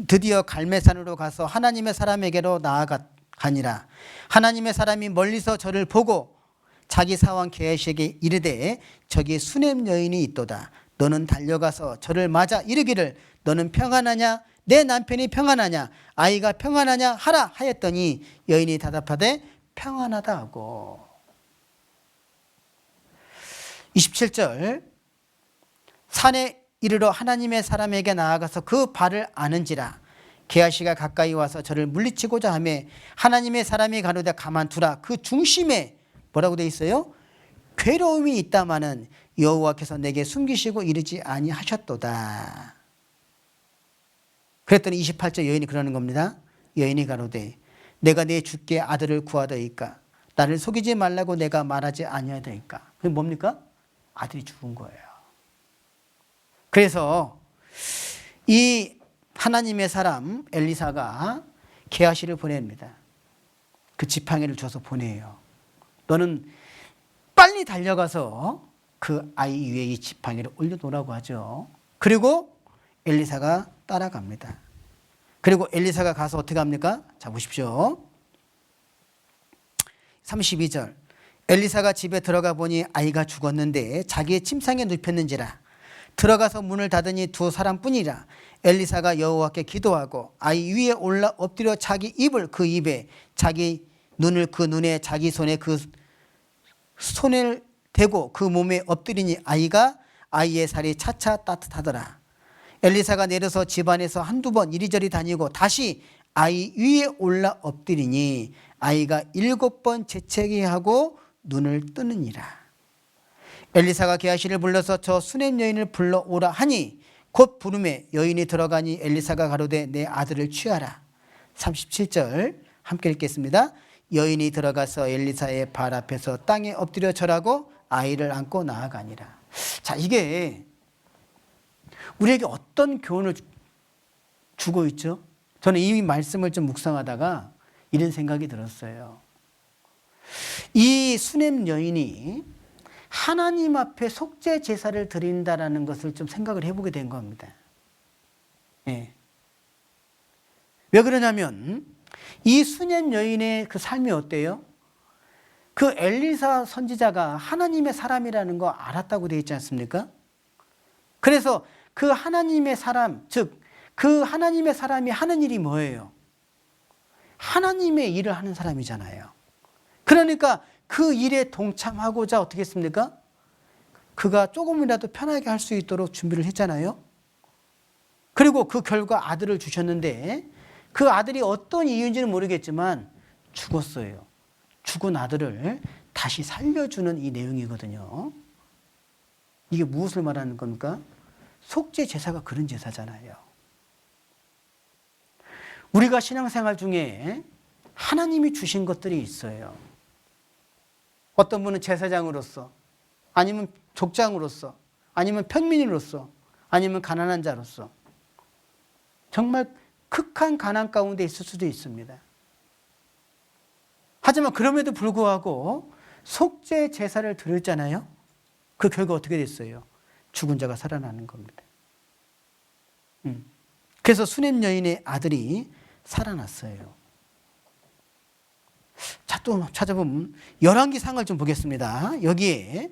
S2: 드디어 갈멜산으로 가서 하나님의 사람에게로 나아가니라. 하나님의 사람이 멀리서 저를 보고 자기 사원 게하시에게 이르되 저기 수넴 여인이 있도다. 너는 달려가서 저를 맞아 이르기를 너는 평안하냐? 내 남편이 평안하냐? 아이가 평안하냐? 하라 하였더니 여인이 대답하되 평안하다 하고. 27절 산에 이르러 하나님의 사람에게 나아가서 그 발을 아는지라. 게하시가 가까이 와서 저를 물리치고자 하매 하나님의 사람이 가로되 가만두라. 그 중심에 뭐라고 되어 있어요? 괴로움이 있다마는 여호와께서 내게 숨기시고 이르지 아니하셨도다. 그랬더니 28절 여인이 그러는 겁니다. 여인이 가로되 내가 내 주께 아들을 구하더이까 나를 속이지 말라고 내가 말하지 아니하더이까. 그게 뭡니까? 아들이 죽은 거예요. 그래서 이 하나님의 사람 엘리사가 게하시를 보냅니다. 그 지팡이를 줘서 보내요. 너는 빨리 달려가서 그 아이 위에 이 지팡이를 올려놓으라고 하죠. 그리고 엘리사가 따라갑니다. 그리고 엘리사가 가서 어떻게 합니까? 자, 보십시오. 32절. 엘리사가 집에 들어가 보니 아이가 죽었는데 자기의 침상에 눕혔는지라. 들어가서 문을 닫으니 두 사람뿐이라. 엘리사가 여호와께 기도하고 아이 위에 올라 엎드려 자기 입을 그 입에 자기 눈을 그 눈에 자기 손에 그 손을 대고 그 몸에 엎드리니 아이의 살이 차차 따뜻하더라. 엘리사가 내려서 집안에서 한두 번 이리저리 다니고 다시 아이 위에 올라 엎드리니 아이가 7번 재채기 하고 눈을 뜨느니라. 엘리사가 게하시를 불러서 저 수넴 여인을 불러오라 하니 곧 부름에 여인이 들어가니 엘리사가 가로되 내 아들을 취하라. 37절 함께 읽겠습니다. 여인이 들어가서 엘리사의 발 앞에서 땅에 엎드려 절하고 아이를 안고 나아가니라. 자, 이게 우리에게 어떤 교훈을 주고 있죠? 저는 이 말씀을 좀 묵상하다가 이런 생각이 들었어요. 이 수넴 여인이 하나님 앞에 속죄 제사를 드린다라는 것을 좀 생각을 해보게 된 겁니다. 예. 왜 그러냐면 이 수넴 여인의 그 삶이 어때요? 그 엘리사 선지자가 하나님의 사람이라는 거 알았다고 되어 있지 않습니까? 그래서 그 하나님의 사람, 즉 그 하나님의 사람이 하는 일이 뭐예요? 하나님의 일을 하는 사람이잖아요. 그러니까 그 일에 동참하고자 어떻게 했습니까? 그가 조금이라도 편하게 할 수 있도록 준비를 했잖아요. 그리고 그 결과 아들을 주셨는데 그 아들이 어떤 이유인지는 모르겠지만 죽었어요. 죽은 아들을 다시 살려주는 이 내용이거든요. 이게 무엇을 말하는 겁니까? 속죄 제사가 그런 제사잖아요. 우리가 신앙생활 중에 하나님이 주신 것들이 있어요. 어떤 분은 제사장으로서, 아니면 족장으로서, 아니면 평민으로서, 아니면 가난한 자로서 정말 극한 가난 가운데 있을 수도 있습니다. 하지만 그럼에도 불구하고 속죄 제사를 드렸잖아요. 그 결과 어떻게 됐어요? 죽은 자가 살아나는 겁니다. 그래서 수넴 여인의 아들이 살아났어요. 자, 또 찾아보면 열왕기상을 좀 보겠습니다. 여기에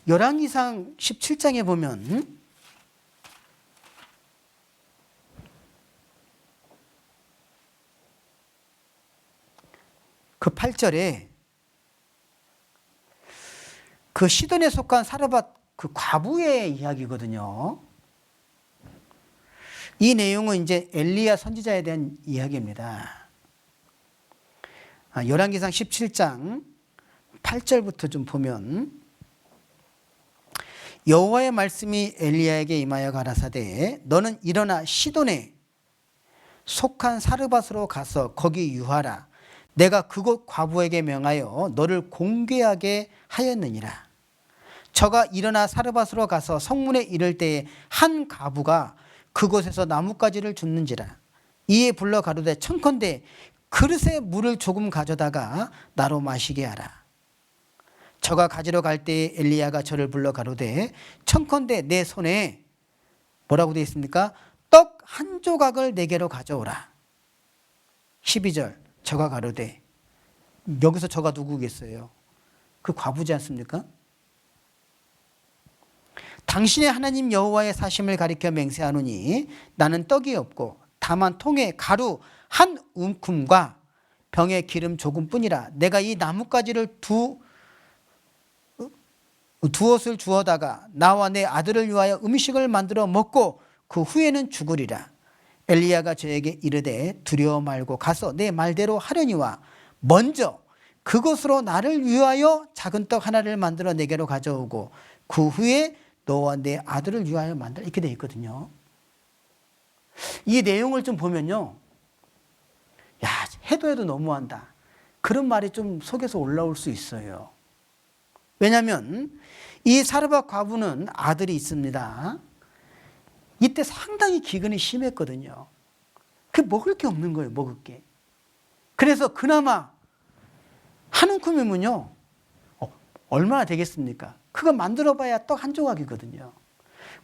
S2: 열왕기상 17장에 보면 그 8절에 그 시돈에 속한 사르밧 그 과부의 이야기거든요. 이 내용은 이제 엘리야 선지자에 대한 이야기입니다. 열왕기상 17장 8절부터 좀 보면 여호와의 말씀이 엘리야에게 임하여 가라사대 너는 일어나 시돈에 속한 사르밧으로 가서 거기 유하라. 내가 그곳 과부에게 명하여 너를 공개하게 하였느니라. 저가 일어나 사르밧으로 가서 성문에 이를 때에 한 과부가 그곳에서 나뭇가지를 줍는지라. 이에 불러 가로되 청컨대 그릇에 물을 조금 가져다가 나로 마시게 하라. 저가 가지러 갈 때에 엘리야가 저를 불러 가로되 청컨대 내 손에 뭐라고 되어 있습니까? 떡 한 조각을 내게로 가져오라. 12절 저가 가로되 여기서 저가 누구겠어요? 그 과부지 않습니까? 당신의 하나님 여호와의 사심을 가리켜 맹세하노니 나는 떡이 없고 다만 통에 가루 한 움큼과 병에 기름 조금뿐이라. 내가 이 나뭇가지를 두엇을 주어다가 나와 내 아들을 위하여 음식을 만들어 먹고 그 후에는 죽으리라. 엘리야가 저에게 이르되 두려워 말고 가서 내 말대로 하려니와 먼저 그것으로 나를 위하여 작은 떡 하나를 만들어 내게로 가져오고 그 후에 너와 내 아들을 위하여 만들어. 이렇게 되어 있거든요. 이 내용을 좀 보면요. 야, 해도 너무한다. 그런 말이 좀 속에서 올라올 수 있어요. 왜냐하면 이 사르밧 과부는 아들이 있습니다. 이때 상당히 기근이 심했거든요. 그 먹을 게 없는 거예요. 먹을 게. 그래서 그나마 한 움큼이면요. 얼마나 되겠습니까? 그거 만들어봐야 떡 한 조각이거든요.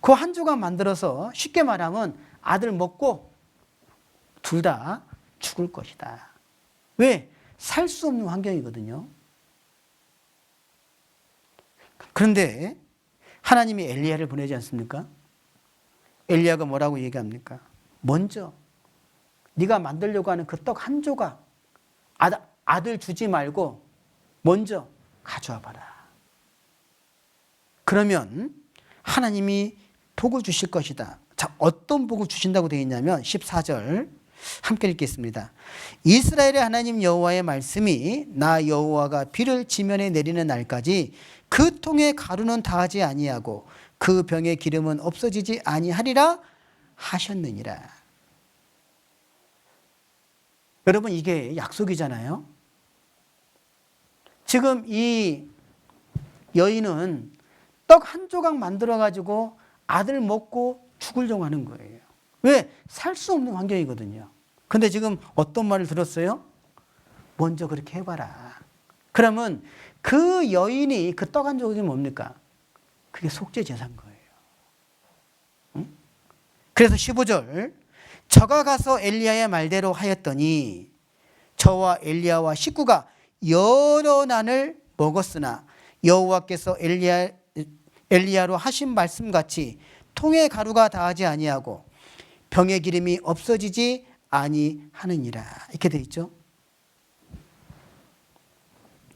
S2: 그 한 조각 만들어서 쉽게 말하면 아들 먹고 둘 다 죽을 것이다. 왜? 살 수 없는 환경이거든요. 그런데 하나님이 엘리야를 보내지 않습니까? 엘리야가 뭐라고 얘기합니까? 먼저 네가 만들려고 하는 그 떡 한 조각 아들 주지 말고 먼저 가져와 봐라. 그러면 하나님이 복을 주실 것이다. 자, 어떤 복을 주신다고 되어 있냐면 14절 함께 읽겠습니다. 이스라엘의 하나님 여호와의 말씀이 나 여호와가 비를 지면에 내리는 날까지 그 통에 가루는 다하지 아니하고 그 병의 기름은 없어지지 아니하리라 하셨느니라. 여러분, 이게 약속이잖아요. 지금 이 여인은 떡 한 조각 만들어 가지고 아들 먹고 죽으려고 하는 거예요. 왜? 살 수 없는 환경이거든요. 근데 지금 어떤 말을 들었어요? 먼저 그렇게 해봐라. 그러면 그 여인이 그 떡 한 조각이 뭡니까? 그게 속죄 제사인 거예요. 응? 그래서 15절 저가 가서 엘리야의 말대로 하였더니 저와 엘리야와 식구가 여러 난을 먹었으나 여호와께서 엘리야로 하신 말씀같이 통에 가루가 다하지 아니하고 병의 기름이 없어지지 아니하느니라. 이렇게 되어 있죠.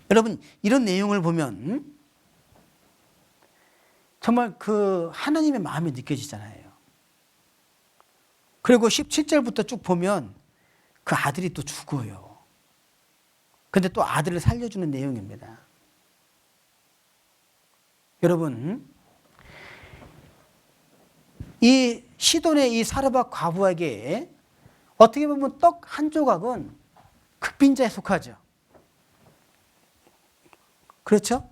S2: 여러분, 이런 내용을 보면 정말 그 하나님의 마음이 느껴지잖아요. 그리고 17절부터 쭉 보면 그 아들이 또 죽어요. 근데 또 아들을 살려주는 내용입니다. 여러분, 이 시돈의 이 사르밧 과부에게 어떻게 보면 떡 한 조각은 극빈자에 속하죠. 그렇죠?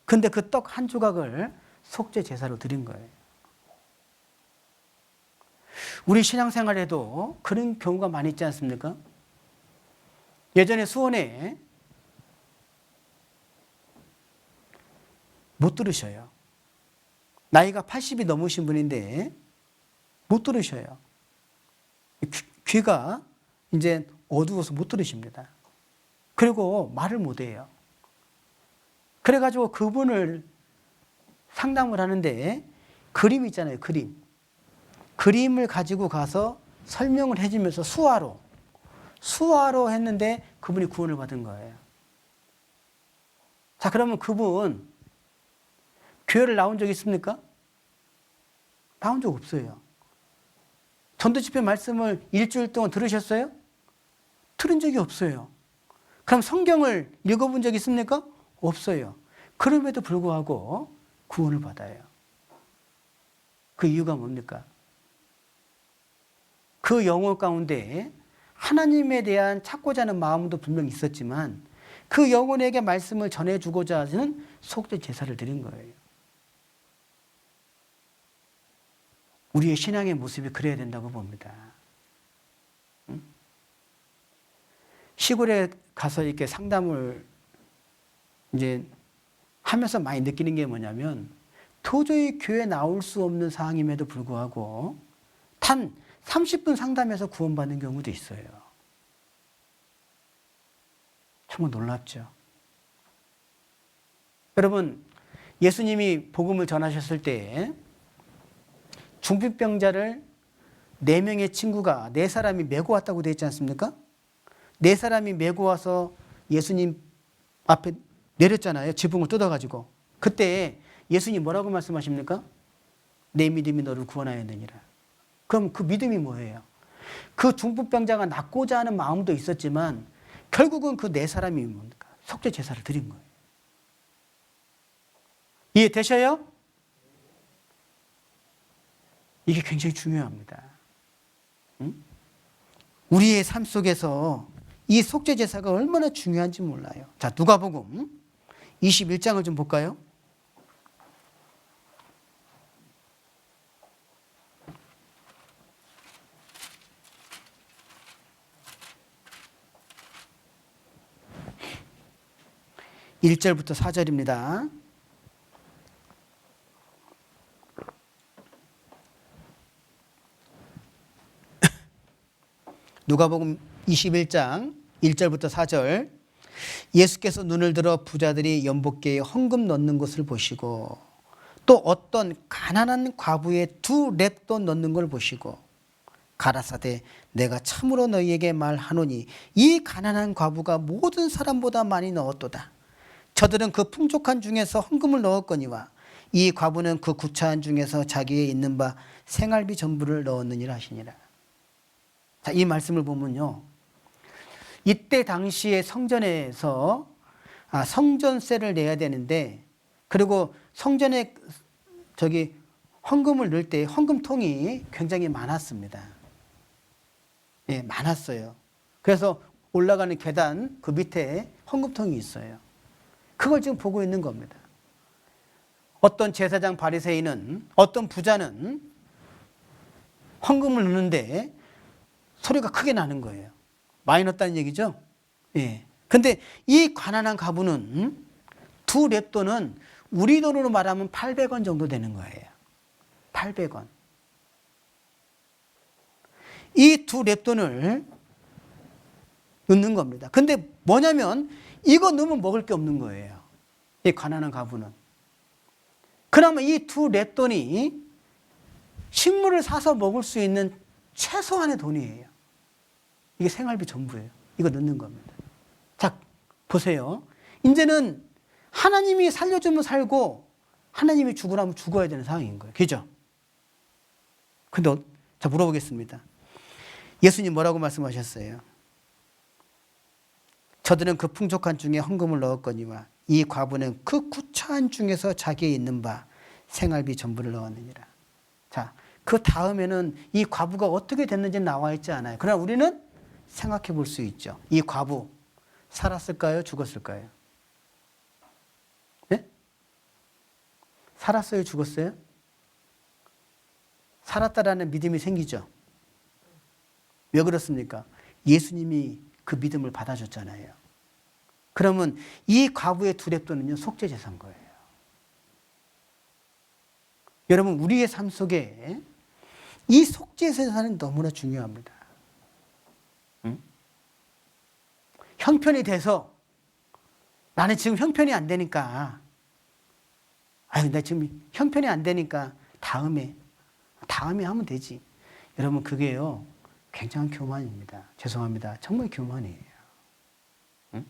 S2: 근데 그 떡 한 조각을 속죄 제사로 드린 거예요. 우리 신앙생활에도 그런 경우가 많이 있지 않습니까? 예전에 수원에 못 들으셔요. 나이가 80이 넘으신 분인데 못 들으셔요. 귀가 이제 어두워서 못 들으십니다. 그리고 말을 못 해요. 그래가지고 그분을 상담을 하는데 그림 있잖아요. 그림을 가지고 가서 설명을 해주면서 수화로 했는데 그분이 구원을 받은 거예요. 자, 그러면 그분 교회를 나온 적 있습니까? 나온 적 없어요. 전도 집회 말씀을 일주일 동안 들으셨어요? 들은 적이 없어요. 그럼 성경을 읽어본 적 있습니까? 없어요. 그럼에도 불구하고 구원을 받아요. 그 이유가 뭡니까? 그 영혼 가운데 하나님에 대한 찾고자 하는 마음도 분명히 있었지만 그 영혼에게 말씀을 전해주고자 하는 속죄 제사를 드린 거예요. 우리의 신앙의 모습이 그래야 된다고 봅니다. 응? 시골에 가서 이렇게 상담을 이제 하면서 많이 느끼는 게 뭐냐면 도저히 교회 나올 수 없는 상황임에도 불구하고 단 30분 상담해서 구원받는 경우도 있어요. 정말 놀랍죠. 여러분, 예수님이 복음을 전하셨을 때 중풍병자를 4명의 친구가 4사람이 메고 왔다고 되어 있지 않습니까? 4사람이 메고 와서 예수님 앞에 내렸잖아요. 지붕을 뜯어가지고. 그때 예수님 뭐라고 말씀하십니까? 내 믿음이 너를 구원하였느니라. 그럼 그 믿음이 뭐예요? 그 중풍병자가 낫고자 하는 마음도 있었지만 결국은 그 4사람이 뭡니까? 속죄 제사를 드린 거예요. 이해되셔요? 이게 굉장히 중요합니다. 응? 우리의 삶 속에서 이 속죄 제사가 얼마나 중요한지 몰라요. 자, 누가복음 21장을 좀 볼까요? (1절부터) (4절입니다) 누가복음 21장 1절부터 4절. 예수께서 눈을 들어 부자들이 연복계에 헌금 넣는 것을 보시고 또 어떤 가난한 과부의 2렙돈 넣는 걸 보시고 가라사대 내가 참으로 너희에게 말하노니 이 가난한 과부가 모든 사람보다 많이 넣었도다. 저들은 그 풍족한 중에서 헌금을 넣었거니와 이 과부는 그 구차한 중에서 자기의 있는 바 생활비 전부를 넣었느니라 하시니라. 자, 이 말씀을 보면요, 이때 당시에 성전에서 성전세를 내야 되는데, 그리고 성전에 헌금을 넣을 때 헌금통이 굉장히 많았습니다. 예, 많았어요. 그래서 올라가는 계단 그 밑에 헌금통이 있어요. 그걸 지금 보고 있는 겁니다. 어떤 제사장 바리새인은, 어떤 부자는 헌금을 넣는데 소리가 크게 나는 거예요. 많이 넣었다는 얘기죠. 예. 근데 이 가난한 과부는 2렙돈은 우리 돈으로 말하면 800원 정도 되는 거예요. 800원. 이 2렙돈을 넣는 겁니다. 근데 뭐냐면 이거 넣으면 먹을 게 없는 거예요. 이 가난한 과부는. 그러면 이 2렙돈이 식물을 사서 먹을 수 있는 최소한의 돈이에요. 이게 생활비 전부예요. 이거 넣는 겁니다. 자, 보세요. 이제는 하나님이 살려주면 살고 하나님이 죽으라면 죽어야 되는 상황인 거예요. 그죠? 근데 자, 물어보겠습니다. 예수님 뭐라고 말씀하셨어요? 저들은 그 풍족한 중에 헌금을 넣었거니와 이 과부는 그 구차한 중에서 자기의 있는 바 생활비 전부를 넣었느니라. 자, 그 다음에는 이 과부가 어떻게 됐는지 나와 있지 않아요. 그러나 우리는 생각해 볼 수 있죠. 이 과부 살았을까요? 죽었을까요? 네? 살았어요? 죽었어요? 살았다라는 믿음이 생기죠. 왜 그렇습니까? 예수님이 그 믿음을 받아줬잖아요. 그러면 이 과부의 2렙돈은요, 속죄 제사인 거예요. 여러분, 우리의 삶 속에 이 속죄 제사는 너무나 중요합니다. 응? 형편이 돼서 나는 지금 형편이 안 되니까, 나 지금 형편이 안 되니까 다음에 하면 되지. 여러분, 그게요, 굉장한 교만입니다. 죄송합니다. 정말 교만이에요. 응?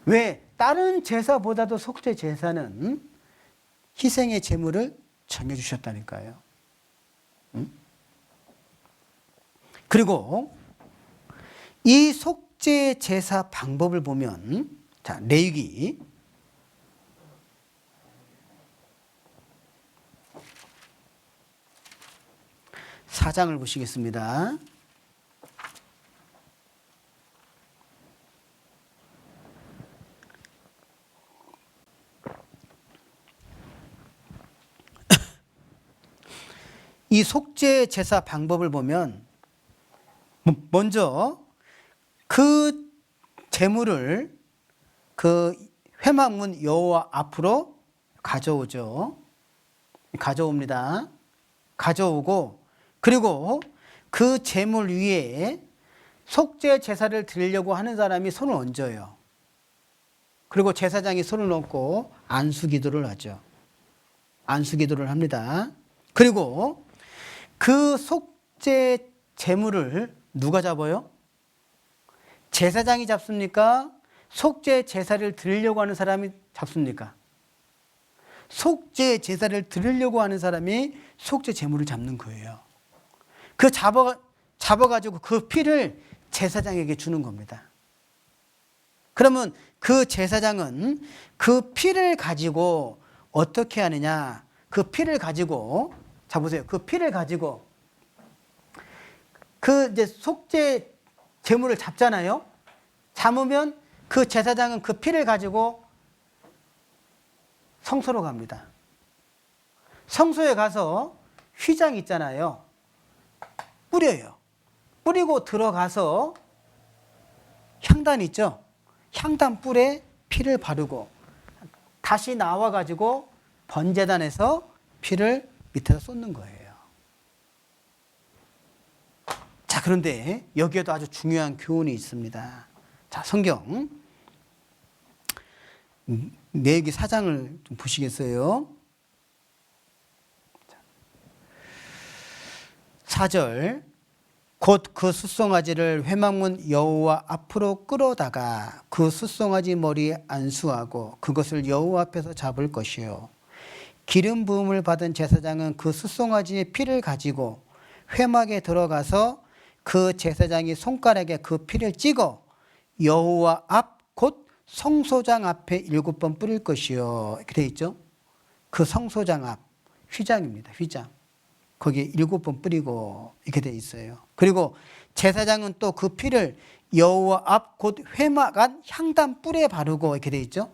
S2: 왜? 다른 제사보다도 속죄 제사는 희생의 제물을 정해주셨다니까요. 응? 그리고 이 속죄 제사 방법을 보면, 자, 레위기 4장을 보시겠습니다. 이 속죄 제사 방법을 보면 먼저 그 제물을 그 회막문 여호와 앞으로 가져오죠. 가져옵니다. 가져오고, 그리고 그 제물 위에 속죄 제사를 드리려고 하는 사람이 손을 얹어요. 그리고 제사장이 손을 얹고 안수 기도를 하죠. 안수 기도를 합니다. 그리고 그 속죄 제물을 누가 잡아요? 제사장이 잡습니까? 속죄 제사를 드리려고 하는 사람이 잡습니까? 속죄 제사를 드리려고 하는 사람이 속죄 제물을 잡는 거예요. 그 잡아가지고 그 피를 제사장에게 주는 겁니다. 그러면 그 제사장은 그 피를 가지고 어떻게 하느냐? 그 피를 가지고, 자 보세요. 그 피를 가지고 그 이제 속죄 제물을 잡잖아요. 잡으면 그 제사장은 그 피를 가지고 성소로 갑니다. 성소에 가서 휘장 있잖아요. 뿌려요. 뿌리고 들어가서 향단 있죠. 향단 뿔에 피를 바르고 다시 나와가지고 번제단에서 피를 밑에서 쏟는 거예요. 자, 그런데 여기에도 아주 중요한 교훈이 있습니다. 자, 성경 레위기 4장을 좀 보시겠어요? 4절 곧 그 숫송아지를 회막문 여호와 앞으로 끌어다가 그 숫송아지 머리에 안수하고 그것을 여호와 앞에서 잡을 것이요 기름 부음을 받은 제사장은 그 숫송아지의 피를 가지고 회막에 들어가서 그 제사장이 손가락에 그 피를 찍어 여호와 앞 곧 성소장 앞에 7번 뿌릴 것이요 이렇게 되어 있죠. 그 성소장 앞 휘장입니다. 휘장. 거기에 7번 뿌리고 이렇게 돼 있어요. 그리고 제사장은 또 그 피를 여호와 앞 곧 회막 안 향단 뿔에 바르고 이렇게 돼 있죠.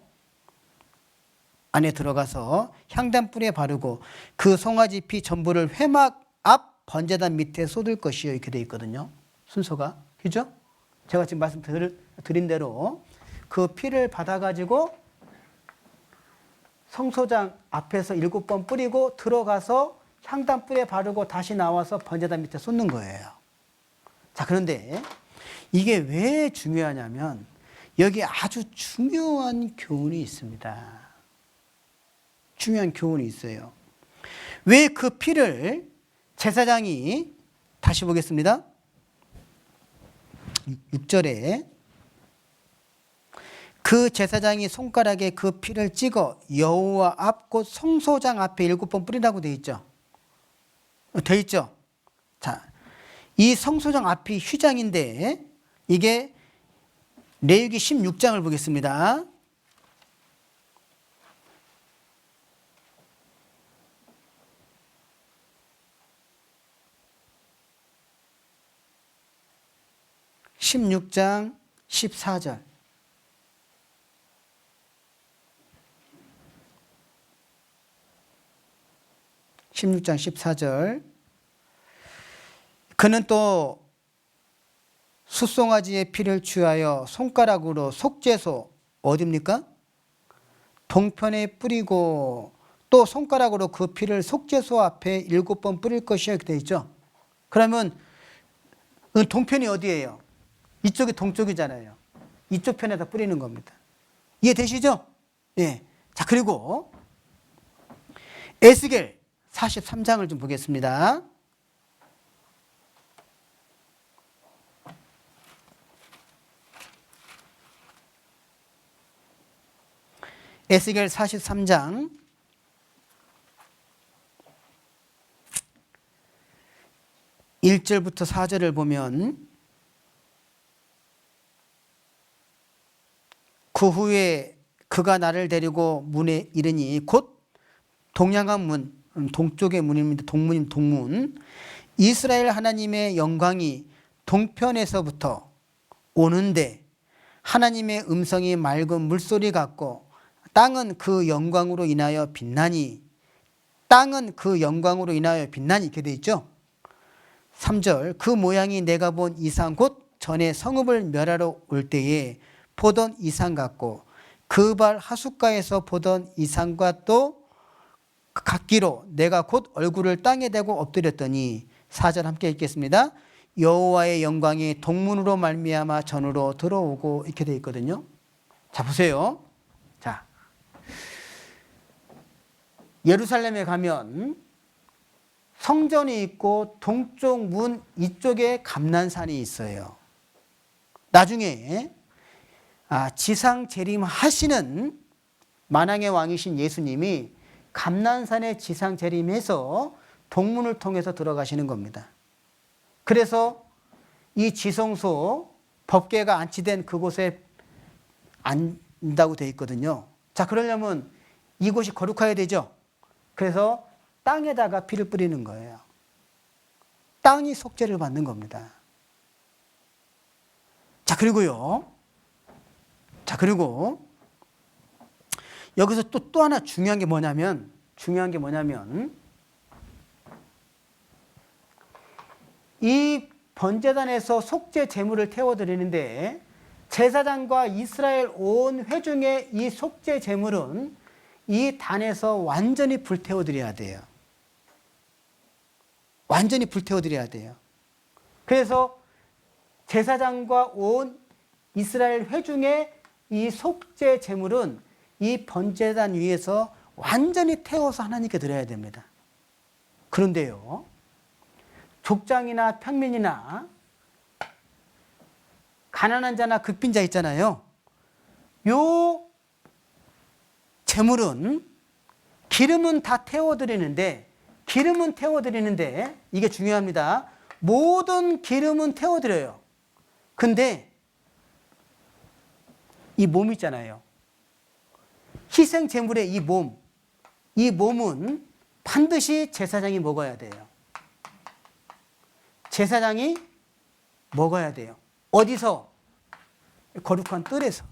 S2: 안에 들어가서 향단 뿔에 바르고 그 송아지 피 전부를 회막 앞 번제단 밑에 쏟을 것이요 이렇게 돼 있거든요. 순서가. 그죠? 제가 지금 말씀드린 대로 그 피를 받아가지고 성소장 앞에서 7번 뿌리고 들어가서 향단 뿔에 바르고 다시 나와서 번제단 밑에 쏟는 거예요. 자, 그런데 이게 왜 중요하냐면 여기 아주 중요한 교훈이 있습니다. 중요한 교훈이 있어요. 왜 그 피를 제사장이 다시 보겠습니다. 6절에 그 제사장이 손가락에 그 피를 찍어 여호와 앞 곧 성소장 앞에 7번 뿌리라고 되어 있죠. 되어 있죠. 자, 이 성소장 앞이 휘장인데 이게 레위기 16장을 보겠습니다. (16장) 14절 16장 14절 그는 또 숫송아지의 피를 취하여 손가락으로 속죄소 어디입니까? 동편에 뿌리고 또 손가락으로 그 피를 속죄소 앞에 7번 뿌릴 것이요 이렇게 되어 있죠. 그러면 동편이 어디예요? 이쪽이 동쪽이잖아요. 이쪽 편에다 뿌리는 겁니다. 이해되시죠? 예. 자, 그리고 에스겔 43장을 좀 보겠습니다. 에스겔 43장 1절부터 4절을 보면 그 후에 그가 나를 데리고 문에 이르니 곧 동양한 문, 동쪽의 문입니다. 동문임 동문. 이스라엘 하나님의 영광이 동편에서부터 오는데 하나님의 음성이 맑은 물소리 같고 땅은 그 영광으로 인하여 빛나니 땅은 그 영광으로 인하여 빛나니 이렇게 되어 있죠. 3절 그 모양이 내가 본 이상 곧 전에 성읍을 멸하러 올 때에 보던 이상 같고 그 발 하숫가에서 보던 이상과 또 같기로 내가 곧 얼굴을 땅에 대고 엎드렸더니 4절 함께 읽겠습니다. 여호와의 영광이 동문으로 말미암아 전으로 들어오고 이렇게 되어 있거든요. 자, 보세요. 자, 예루살렘에 가면 성전이 있고 동쪽 문 이쪽에 감난산이 있어요. 나중에 지상 재림하시는 만왕의 왕이신 예수님이 감난산에 지상 재림해서 동문을 통해서 들어가시는 겁니다. 그래서 이 지성소 법궤가 안치된 그곳에 안다고 되어 있거든요. 자, 그러려면 이곳이 거룩해야 되죠. 그래서 땅에다가 피를 뿌리는 거예요. 땅이 속죄를 받는 겁니다. 자, 그리고 여기서 또 하나 중요한 게 뭐냐면 이 번제단에서 속죄 제물을 태워드리는데 제사장과 이스라엘 온 회중의 이 속죄 제물은 이 단에서 완전히 불태워드려야 돼요. 완전히 불태워드려야 돼요. 그래서 제사장과 온 이스라엘 회중의 이 속죄 제물은 이 번제단 위에서 완전히 태워서 하나님께 드려야 됩니다. 그런데요, 족장이나 평민이나 가난한 자나 극빈자 있잖아요. 요 제물은 기름은 다 태워드리는데 이게 중요합니다. 모든 기름은 태워드려요. 근데 이 몸 있잖아요. 희생 제물의 이 몸은 반드시 제사장이 먹어야 돼요. 제사장이 먹어야 돼요. 어디서? 거룩한 뜰에서.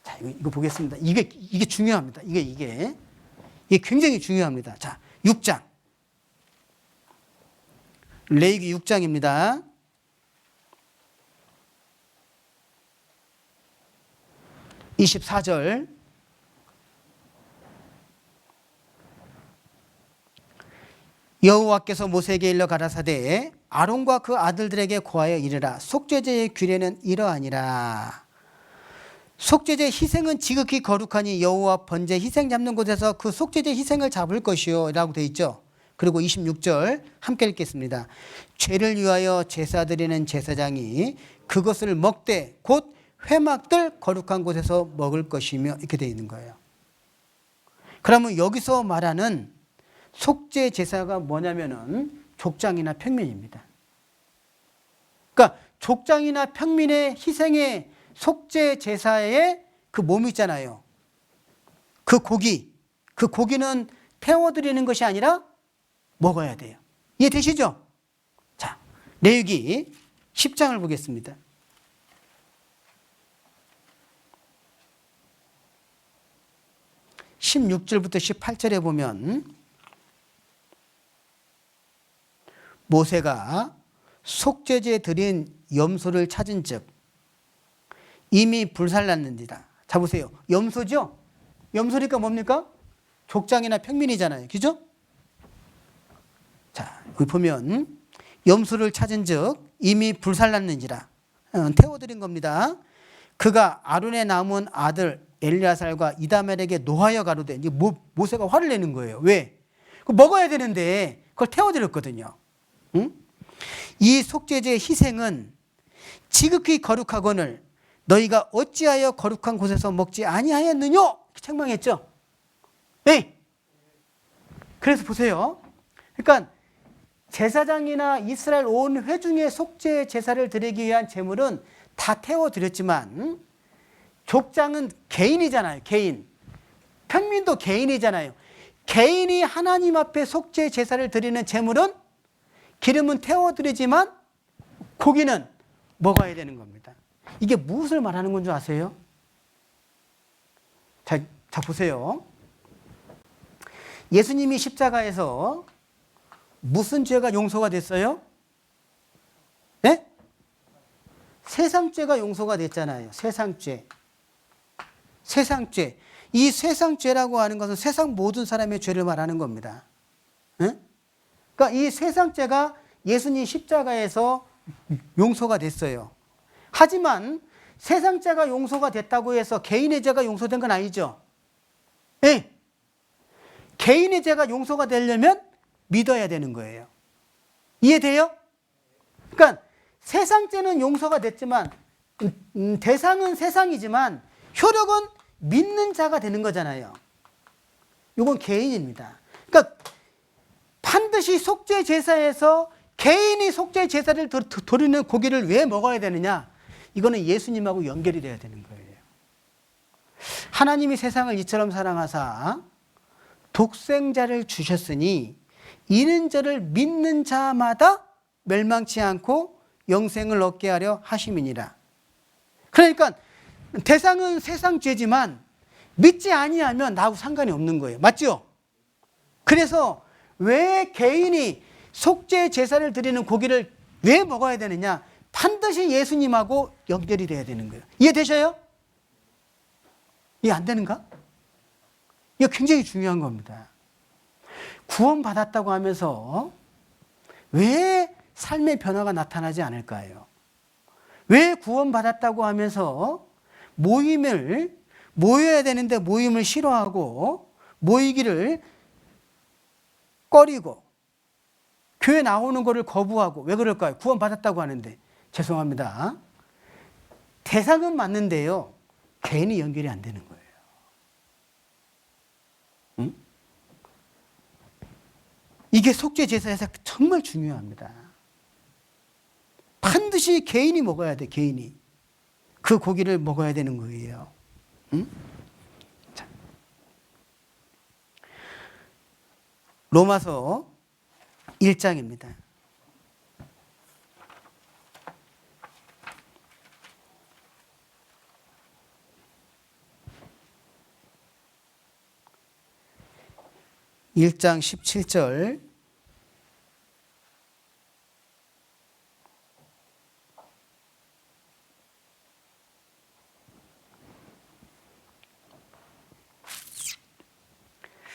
S2: 자, 이거 보겠습니다. 이게 중요합니다. 이게 굉장히 중요합니다. 자, 6장. 레위기 6장입니다. 24절. 여호와께서 모세에게 일러 가라사대 아론과 그 아들들에게 고하여 이르라. 속죄제의 규례는 이러하니라. 속죄제 희생은 지극히 거룩하니 여호와 번제 희생 잡는 곳에서 그 속죄제 희생을 잡을 것이요 라고 되어 있죠. 그리고 26절 함께 읽겠습니다. 죄를 위하여 제사 드리는 제사장이 그것을 먹되 곧 회막들 거룩한 곳에서 먹을 것이며 이렇게 되어 있는 거예요. 그러면 여기서 말하는 속죄 제사가 뭐냐면은 족장이나 평민입니다. 그러니까 족장이나 평민의 희생의 속죄 제사의 그 몸 있잖아요. 그 고기는 태워드리는 것이 아니라 먹어야 돼요. 이해되시죠? 자, 레위기 10장을 보겠습니다. 16절부터 18절에 보면 모세가 속죄제에 드린 염소를 찾은 즉 이미 불살랐는지라. 자, 보세요. 염소죠? 염소니까 뭡니까? 족장이나 평민이잖아요. 그죠? 자, 여기 보면 염소를 찾은 즉 이미 불살랐는지라. 태워드린 겁니다. 그가 아론의 남은 아들 엘리아살과 이다멜에게 노하여 가로되, 이제 모세가 화를 내는 거예요. 왜? 그거 먹어야 되는데 그걸 태워드렸거든요. 응? 이 속죄제의 희생은 지극히 거룩하거늘 너희가 어찌하여 거룩한 곳에서 먹지 아니하였느냐? 책망했죠. 네. 그래서 보세요. 그러니까 제사장이나 이스라엘 온 회중의 속죄 제사를 드리기 위한 제물은 다 태워드렸지만 족장은 개인이잖아요. 개인. 평민도 개인이잖아요. 개인이 하나님 앞에 속죄 제사를 드리는 제물은 기름은 태워드리지만 고기는 먹어야 되는 겁니다. 이게 무엇을 말하는 건 줄 아세요? 자 보세요. 예수님이 십자가에서 무슨 죄가 용서가 됐어요? 네? 세상죄가 용서가 됐잖아요. 세상죄. 이 세상죄라고 하는 것은 세상 모든 사람의 죄를 말하는 겁니다. 네? 그러니까 이 세상죄가 예수님 십자가에서 용서가 됐어요. 하지만 세상죄가 용서가 됐다고 해서 개인의 죄가 용서된 건 아니죠. 네. 개인의 죄가 용서가 되려면 믿어야 되는 거예요. 이해돼요? 그러니까 세상죄는 용서가 됐지만 대상은 세상이지만 효력은 믿는 자가 되는 거잖아요. 이건 개인입니다. 그러니까 반드시 속죄 제사에서 개인이 속죄 제사를 드리는 고기를 왜 먹어야 되느냐? 이거는 예수님하고 연결이 돼야 되는 거예요. 하나님이 세상을 이처럼 사랑하사 독생자를 주셨으니 이는 저를 믿는 자마다 멸망치 않고 영생을 얻게 하려 하심이니라. 그러니까 대상은 세상 죄지만 믿지 아니하면 나하고 상관이 없는 거예요. 맞죠? 그래서 왜 개인이 속죄 제사를 드리는 고기를 왜 먹어야 되느냐? 반드시 예수님하고 연결이 돼야 되는 거예요. 이해되셔요? 이해 안 되는가? 이거 굉장히 중요한 겁니다. 구원받았다고 하면서 왜 삶의 변화가 나타나지 않을까요? 왜 구원받았다고 하면서 모여야 되는데 모임을 싫어하고 모이기를 꺼리고 교회 나오는 거를 거부하고 왜 그럴까요? 구원받았다고 하는데. 죄송합니다. 대상은 맞는데요. 개인이 연결이 안 되는 거예요. 응? 이게 속죄 제사에서 정말 중요합니다. 반드시 개인이 먹어야 돼. 개인이. 그 고기를 먹어야 되는 거예요. 응? 자. 로마서 1장입니다. (1장 17절)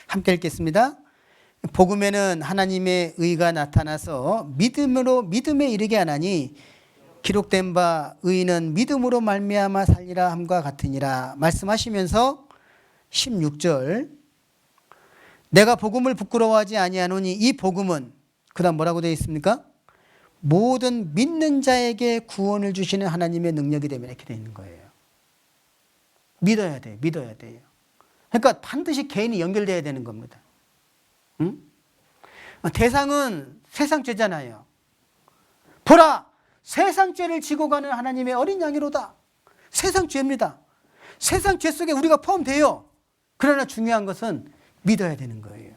S2: 함께 읽겠습니다. 복음에는 하나님의 의가 나타나서 믿음으로 믿음에 이르게 하나니 기록된 바 의인은 믿음으로 말미암아 살리라 함과 같으니라. 말씀하시면서 16절 내가 복음을 부끄러워하지 아니하노니 이 복음은 그다음 뭐라고 되어 있습니까? 모든 믿는 자에게 구원을 주시는 하나님의 능력이 되면 이렇게 되어 있는 거예요. 믿어야 돼요. 믿어야 돼요. 그러니까 반드시 개인이 연결돼야 되는 겁니다. 응? 대상은 세상 죄잖아요. 보라, 세상 죄를 지고 가는 하나님의 어린 양이로다. 세상 죄입니다. 세상 죄 속에 우리가 포함돼요. 그러나 중요한 것은 믿어야 되는 거예요.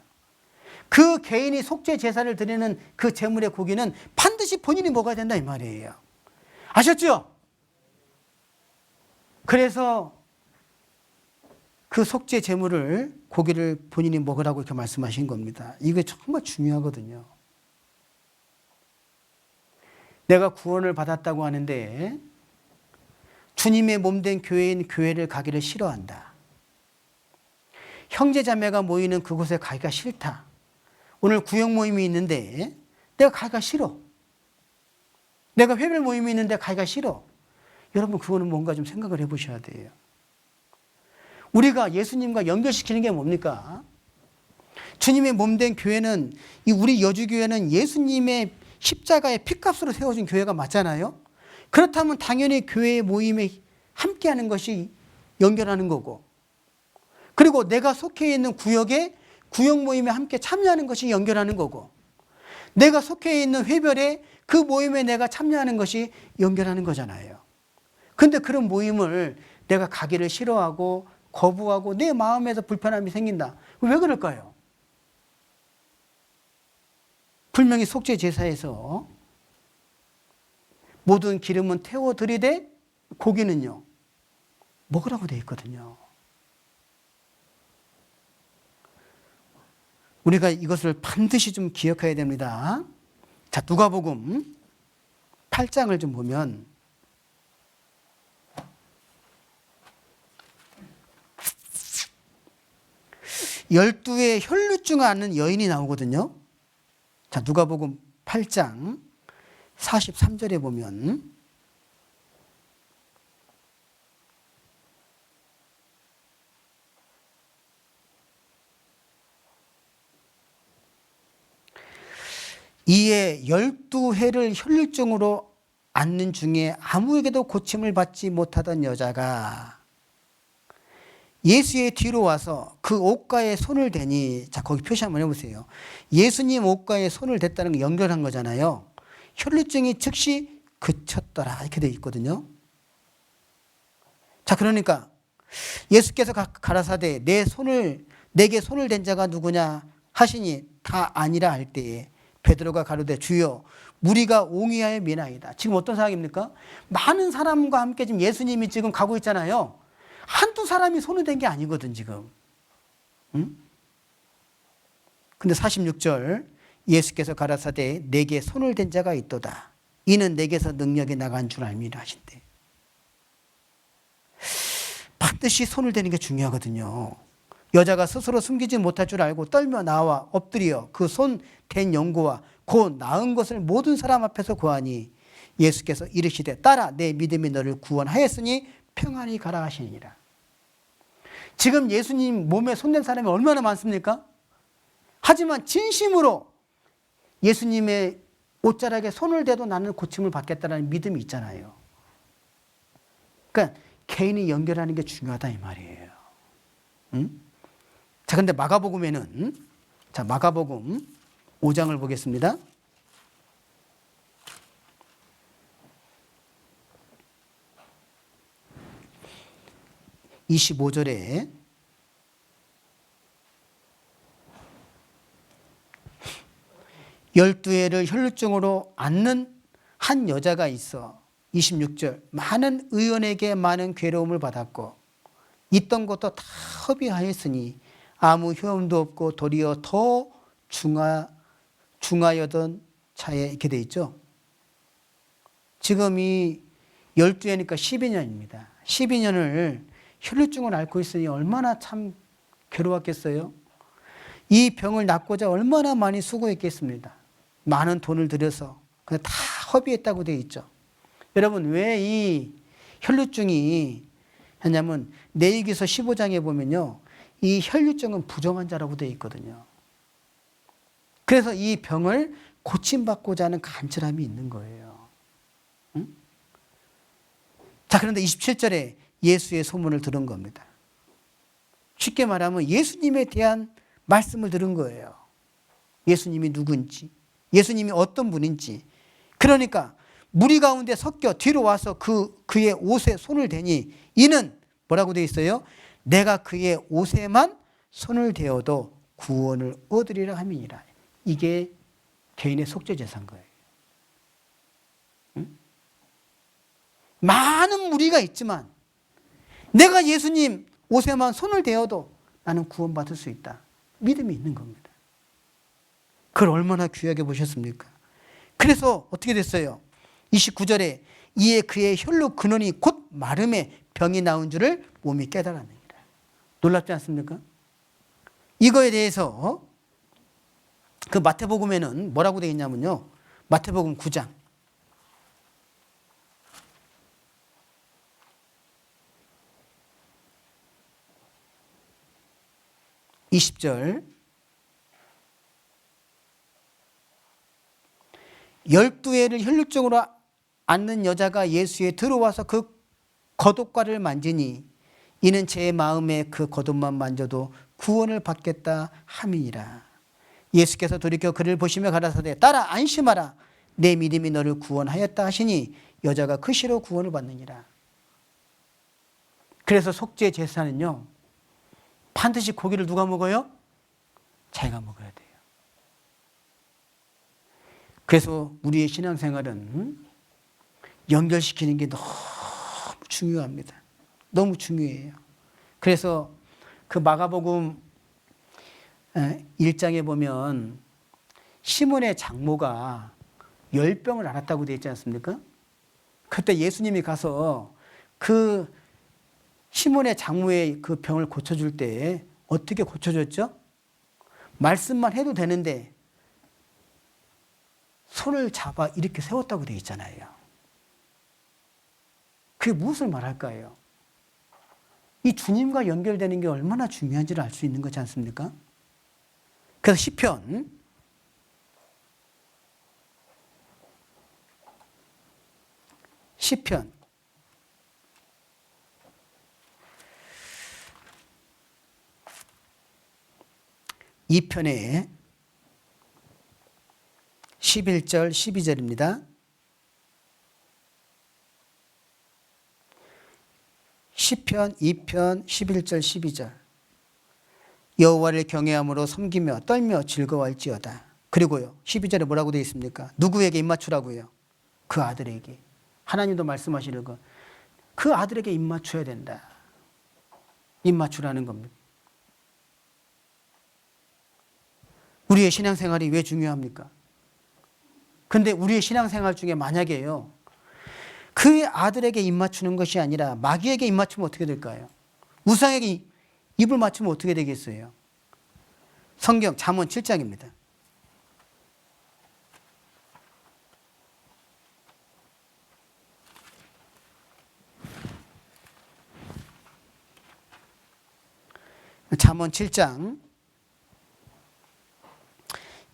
S2: 그 개인이 속죄 제사를 드리는 그 제물의 고기는 반드시 본인이 먹어야 된다 이 말이에요. 아셨죠? 그래서 그 속죄 제물을 고기를 본인이 먹으라고 이렇게 말씀하신 겁니다. 이게 정말 중요하거든요. 내가 구원을 받았다고 하는데 주님의 몸된 교회인 교회를 가기를 싫어한다. 형제자매가 모이는 그곳에 가기가 싫다. 오늘 구역 모임이 있는데 내가 가기가 싫어. 내가 회별 모임이 있는데 가기가 싫어. 여러분 그거는 뭔가 좀 생각을 해보셔야 돼요. 우리가 예수님과 연결시키는 게 뭡니까? 주님의 몸된 교회는 우리 여주교회는 예수님의 십자가의 피값으로 세워진 교회가 맞잖아요. 그렇다면 당연히 교회의 모임에 함께하는 것이 연결하는 거고 그리고 내가 속해 있는 구역에 구역 모임에 함께 참여하는 것이 연결하는 거고 내가 속해 있는 회별에 그 모임에 내가 참여하는 것이 연결하는 거잖아요. 그런데 그런 모임을 내가 가기를 싫어하고 거부하고 내 마음에서 불편함이 생긴다. 왜 그럴까요? 분명히 속죄 제사에서 모든 기름은 태워 드리되 고기는요 먹으라고 되어 있거든요. 우리가 이것을 반드시 좀 기억해야 됩니다. 자, 누가복음 8장을 좀 보면 12의 혈루증을 앓는 여인이 나오거든요. 자, 누가복음 8장 43절에 보면 이에 12해를 혈루증으로 앓는 중에 아무에게도 고침을 받지 못하던 여자가 예수의 뒤로 와서 그 옷가에 손을 대니, 자, 거기 표시 한번 해보세요. 예수님 옷가에 손을 댔다는 거 연결한 거잖아요. 혈루증이 즉시 그쳤더라. 이렇게 돼 있거든요. 자, 그러니까 예수께서 가라사대 내게 손을 댄 자가 누구냐 하시니 다 아니라 할 때에 베드로가 가로되 주여 무리가 옹이하여 미나이다. 지금 어떤 상황입니까? 많은 사람과 함께 지금 예수님이 지금 가고 있잖아요. 한두 사람이 손을 댄 게 아니거든 지금. 응? 근데 46절 예수께서 가라사대 내게 손을 댄 자가 있도다. 이는 내게서 능력이 나간 줄 알미라 하신대. 반드시 손을 대는 게 중요하거든요. 여자가 스스로 숨기지 못할 줄 알고 떨며 나와 엎드려 그 손 댄 연고와 곧 나은 것을 모든 사람 앞에서 구하니 예수께서 이르시되 따라 내 믿음이 너를 구원하였으니 평안히 가라 하시니라. 지금 예수님 몸에 손댄 사람이 얼마나 많습니까? 하지만 진심으로 예수님의 옷자락에 손을 대도 나는 고침을 받겠다는 믿음이 있잖아요. 그러니까 개인이 연결하는 게 중요하다 이 말이에요. 응? 자, 근데 마가복음에는 마가복음 5장을 보겠습니다. 25절에 열두 해를 혈루증으로 앓는 한 여자가 있어 26절 많은 의원에게 많은 괴로움을 받았고 있던 것도 다 허비하였으니 아무 효험도 없고 도리어 더 중하여던 차에 이렇게 돼 있죠. 지금 이 12해니까 12년입니다. 12년을 혈루증을 앓고 있으니 얼마나 참 괴로웠겠어요. 이 병을 낫고자 얼마나 많이 수고했겠습니다. 많은 돈을 들여서 다 허비했다고 되어 있죠. 여러분 왜 이 혈루증이 하냐면 레위기서 15장에 보면요. 이 혈루증은 부정환자라고 되어 있거든요. 그래서 이 병을 고침받고자 하는 간절함이 있는 거예요. 응? 자, 그런데 27절에 예수의 소문을 들은 겁니다. 쉽게 말하면 예수님에 대한 말씀을 들은 거예요. 예수님이 누군지, 예수님이 어떤 분인지. 그러니까 무리 가운데 섞여 뒤로 와서 그의 옷에 손을 대니 이는 뭐라고 되어 있어요? 내가 그의 옷에만 손을 대어도 구원을 얻으리라 함이니라. 이게 개인의 속죄제사인 거예요. 응? 많은 무리가 있지만 내가 예수님 옷에만 손을 대어도 나는 구원받을 수 있다. 믿음이 있는 겁니다. 그걸 얼마나 귀하게 보셨습니까? 그래서 어떻게 됐어요? 29절에 이에 그의 혈루 근원이 곧 마름에 병이 나온 줄을 몸이 깨달았느니라. 놀랍지 않습니까? 이거에 대해서 그 마태복음에는 뭐라고 되어 있냐면요. 마태복음 9장 20절 12해를 혈루증으로 앓는 여자가 예수에 들어와서 그 겉옷과를 만지니 이는 제 마음에 그 겉옷만 만져도 구원을 받겠다 함이니라. 예수께서 돌이켜 그를 보시며 가라사대 따라 안심하라 내 믿음이 너를 구원하였다 하시니 여자가 그 시로 구원을 받느니라. 그래서 속죄 제사는요 반드시 고기를 누가 먹어요? 자기가 먹어야 돼요. 그래서 우리의 신앙생활은 연결시키는 게 너무 중요합니다. 너무 중요해요. 그래서 그 마가복음 1장에 보면 시몬의 장모가 열병을 앓았다고 되어 있지 않습니까? 그때 예수님이 가서 그 시몬의 장모의 그 병을 고쳐줄 때 어떻게 고쳐줬죠? 말씀만 해도 되는데 손을 잡아 이렇게 세웠다고 되어 있잖아요. 그게 무엇을 말할까요? 이 주님과 연결되는 게 얼마나 중요한지를 알 수 있는 거지 않습니까? 그래서 시편 2편에 11절 12절입니다. 시편 2편 11절 12절. 여호와를 경외함으로 섬기며 떨며 즐거워할지어다. 그리고요 12절에 뭐라고 되어 있습니까? 누구에게 입맞추라고요? 그 아들에게. 하나님도 말씀하시는 거. 그 아들에게 입맞춰야 된다. 입맞추라는 겁니다. 우리의 신앙생활이 왜 중요합니까? 근데 우리의 신앙생활 중에 만약에요 그 아들에게 입맞추는 것이 아니라 마귀에게 입맞추면 어떻게 될까요? 우상에게 입을 맞추면 어떻게 되겠어요? 성경 잠언 7장입니다. 잠언 7장.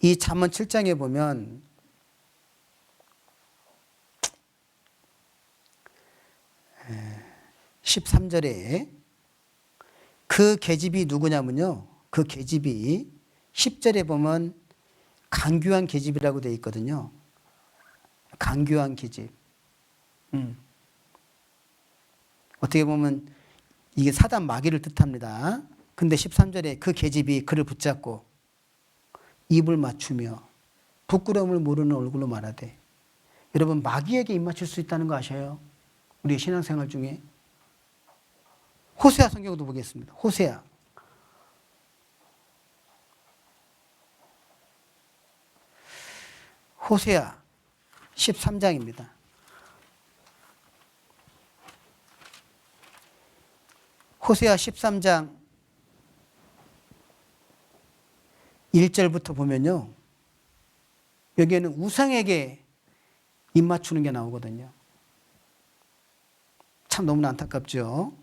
S2: 이 잠언 7장에 보면 13절에 그 계집이 누구냐면요. 그 계집이 10절에 보면 간교한 계집이라고 되어 있거든요. 간교한 계집. 어떻게 보면 이게 사단 마귀를 뜻합니다. 근데 13절에 그 계집이 그를 붙잡고 입을 맞추며 부끄러움을 모르는 얼굴로 말하되. 여러분 마귀에게 입 맞출 수 있다는 거 아셔요? 우리의 신앙생활 중에. 호세아 성경도 보겠습니다. 호세아. 호세아 13장입니다. 호세아 13장 1절부터 보면요. 여기에는 우상에게 입 맞추는 게 나오거든요. 참 너무나 안타깝죠.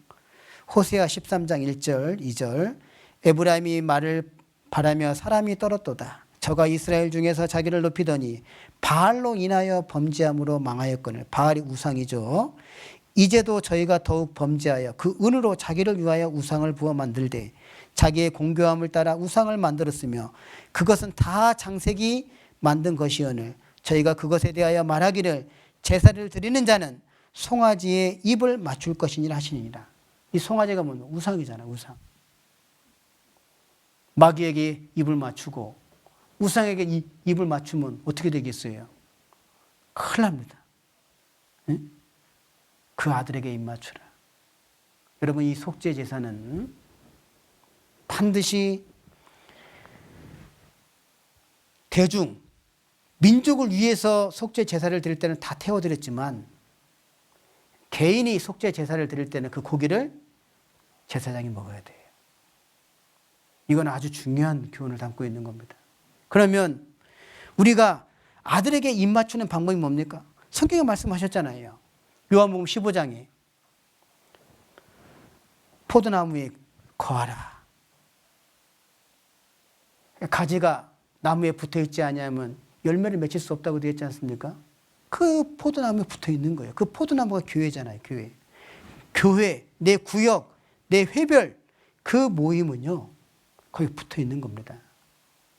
S2: 호세아 13장 1절 2절. 에브라임이 말을 바라며 사람이 떨었도다. 저가 이스라엘 중에서 자기를 높이더니 바알로 인하여 범죄함으로 망하였거늘. 바알이 우상이죠. 이제도 저희가 더욱 범죄하여 그 은으로 자기를 위하여 우상을 부어 만들되 자기의 공교함을 따라 우상을 만들었으며 그것은 다 장색이 만든 것이오늘 저희가 그것에 대하여 말하기를 제사를 드리는 자는 송아지에 입을 맞출 것이니라 하시니라. 이 송아지가 뭐냐? 우상이잖아. 우상. 마귀에게 입을 맞추고 우상에게 입을 맞추면 어떻게 되겠어요? 큰일 납니다. 응? 그 아들에게 입 맞추라. 여러분 이 속죄 제사는 반드시 대중, 민족을 위해서 속죄 제사를 드릴 때는 다 태워드렸지만 개인이 속죄 제사를 드릴 때는 그 고기를 제사장이 먹어야 돼요. 이건 아주 중요한 교훈을 담고 있는 겁니다. 그러면 우리가 아들에게 입 맞추는 방법이 뭡니까? 성경에 말씀하셨잖아요. 요한복음 15장에 포도나무에 거하라. 가지가 나무에 붙어있지 않으면 열매를 맺힐 수 없다고 되어 있지 않습니까? 그 포도나무에 붙어 있는 거예요. 그 포도나무가 교회잖아요. 교회. 교회, 내 구역, 내 회별 그 모임은요. 거기 붙어 있는 겁니다.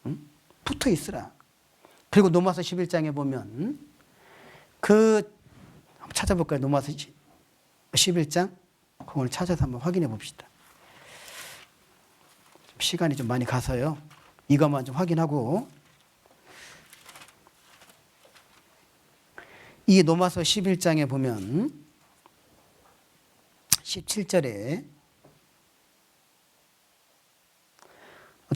S2: 응? 붙어 있으라. 그리고 로마서 11장에 보면 그 한번 찾아볼까요? 로마서 11장 그걸 찾아서 한번 확인해 봅시다. 시간이 좀 많이 가서요. 이것만 좀 확인하고 이 로마서 11장에 보면 17절에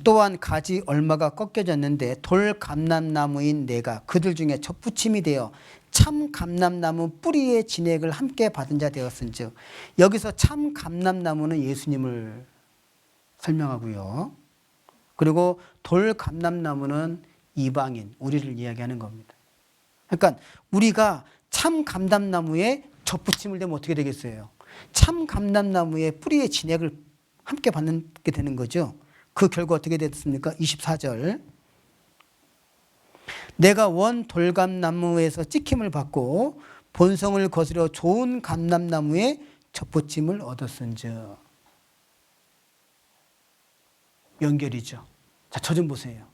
S2: 또한 가지 얼마가 꺾여졌는데 돌 감람나무인 내가 그들 중에 접붙임이 되어 참 감람나무 뿌리의 진액을 함께 받은 자 되었은즉. 여기서 참 감람나무는 예수님을 설명하고요. 그리고 돌 감람나무는 이방인, 우리를 이야기하는 겁니다. 그러니까 우리가 참 감람나무에 접붙임을 되면 어떻게 되겠어요? 참 감람나무의 뿌리의 진액을 함께 받게 되는 거죠. 그 결과 어떻게 됐습니까? 24절. 내가 원 돌감나무에서 찍힘을 받고 본성을 거스려 좋은 감람나무에 접붙임을 얻었은즉. 연결이죠. 자, 저 좀 보세요.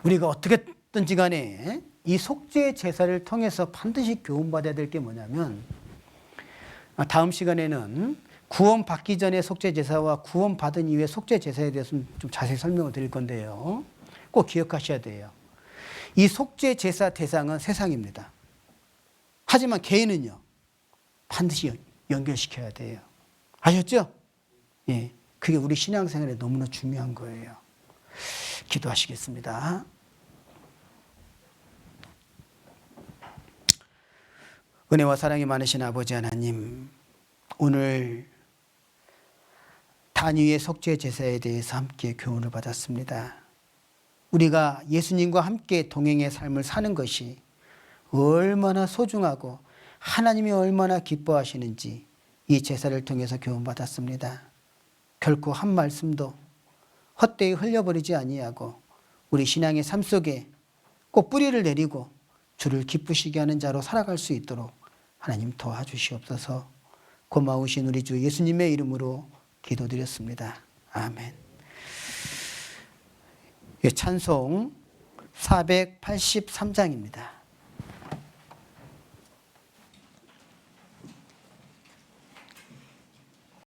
S2: 우리가 어떻게든지 간에 이 속죄 제사를 통해서 반드시 교훈받아야 될 게 뭐냐면 다음 시간에는 구원 받기 전에 속죄 제사와 구원 받은 이후에 속죄 제사에 대해서 좀 자세히 설명을 드릴 건데요. 꼭 기억하셔야 돼요. 이 속죄 제사 대상은 세상입니다. 하지만 개인은요, 반드시 연결시켜야 돼요. 아셨죠? 예, 그게 우리 신앙생활에 너무나 중요한 거예요. 기도하시겠습니다. 은혜와 사랑이 많으신 아버지 하나님, 오늘 단위의 속죄 제사에 대해서 함께 교훈을 받았습니다. 우리가 예수님과 함께 동행의 삶을 사는 것이 얼마나 소중하고 하나님이 얼마나 기뻐하시는지 이 제사를 통해서 교훈받았습니다. 결코 한 말씀도 헛되이 흘려버리지 아니하고 우리 신앙의 삶 속에 꼭 뿌리를 내리고 주를 기쁘시게 하는 자로 살아갈 수 있도록 하나님 도와주시옵소서. 고마우신 우리 주 예수님의 이름으로 기도드렸습니다. 아멘. 찬송 483장입니다.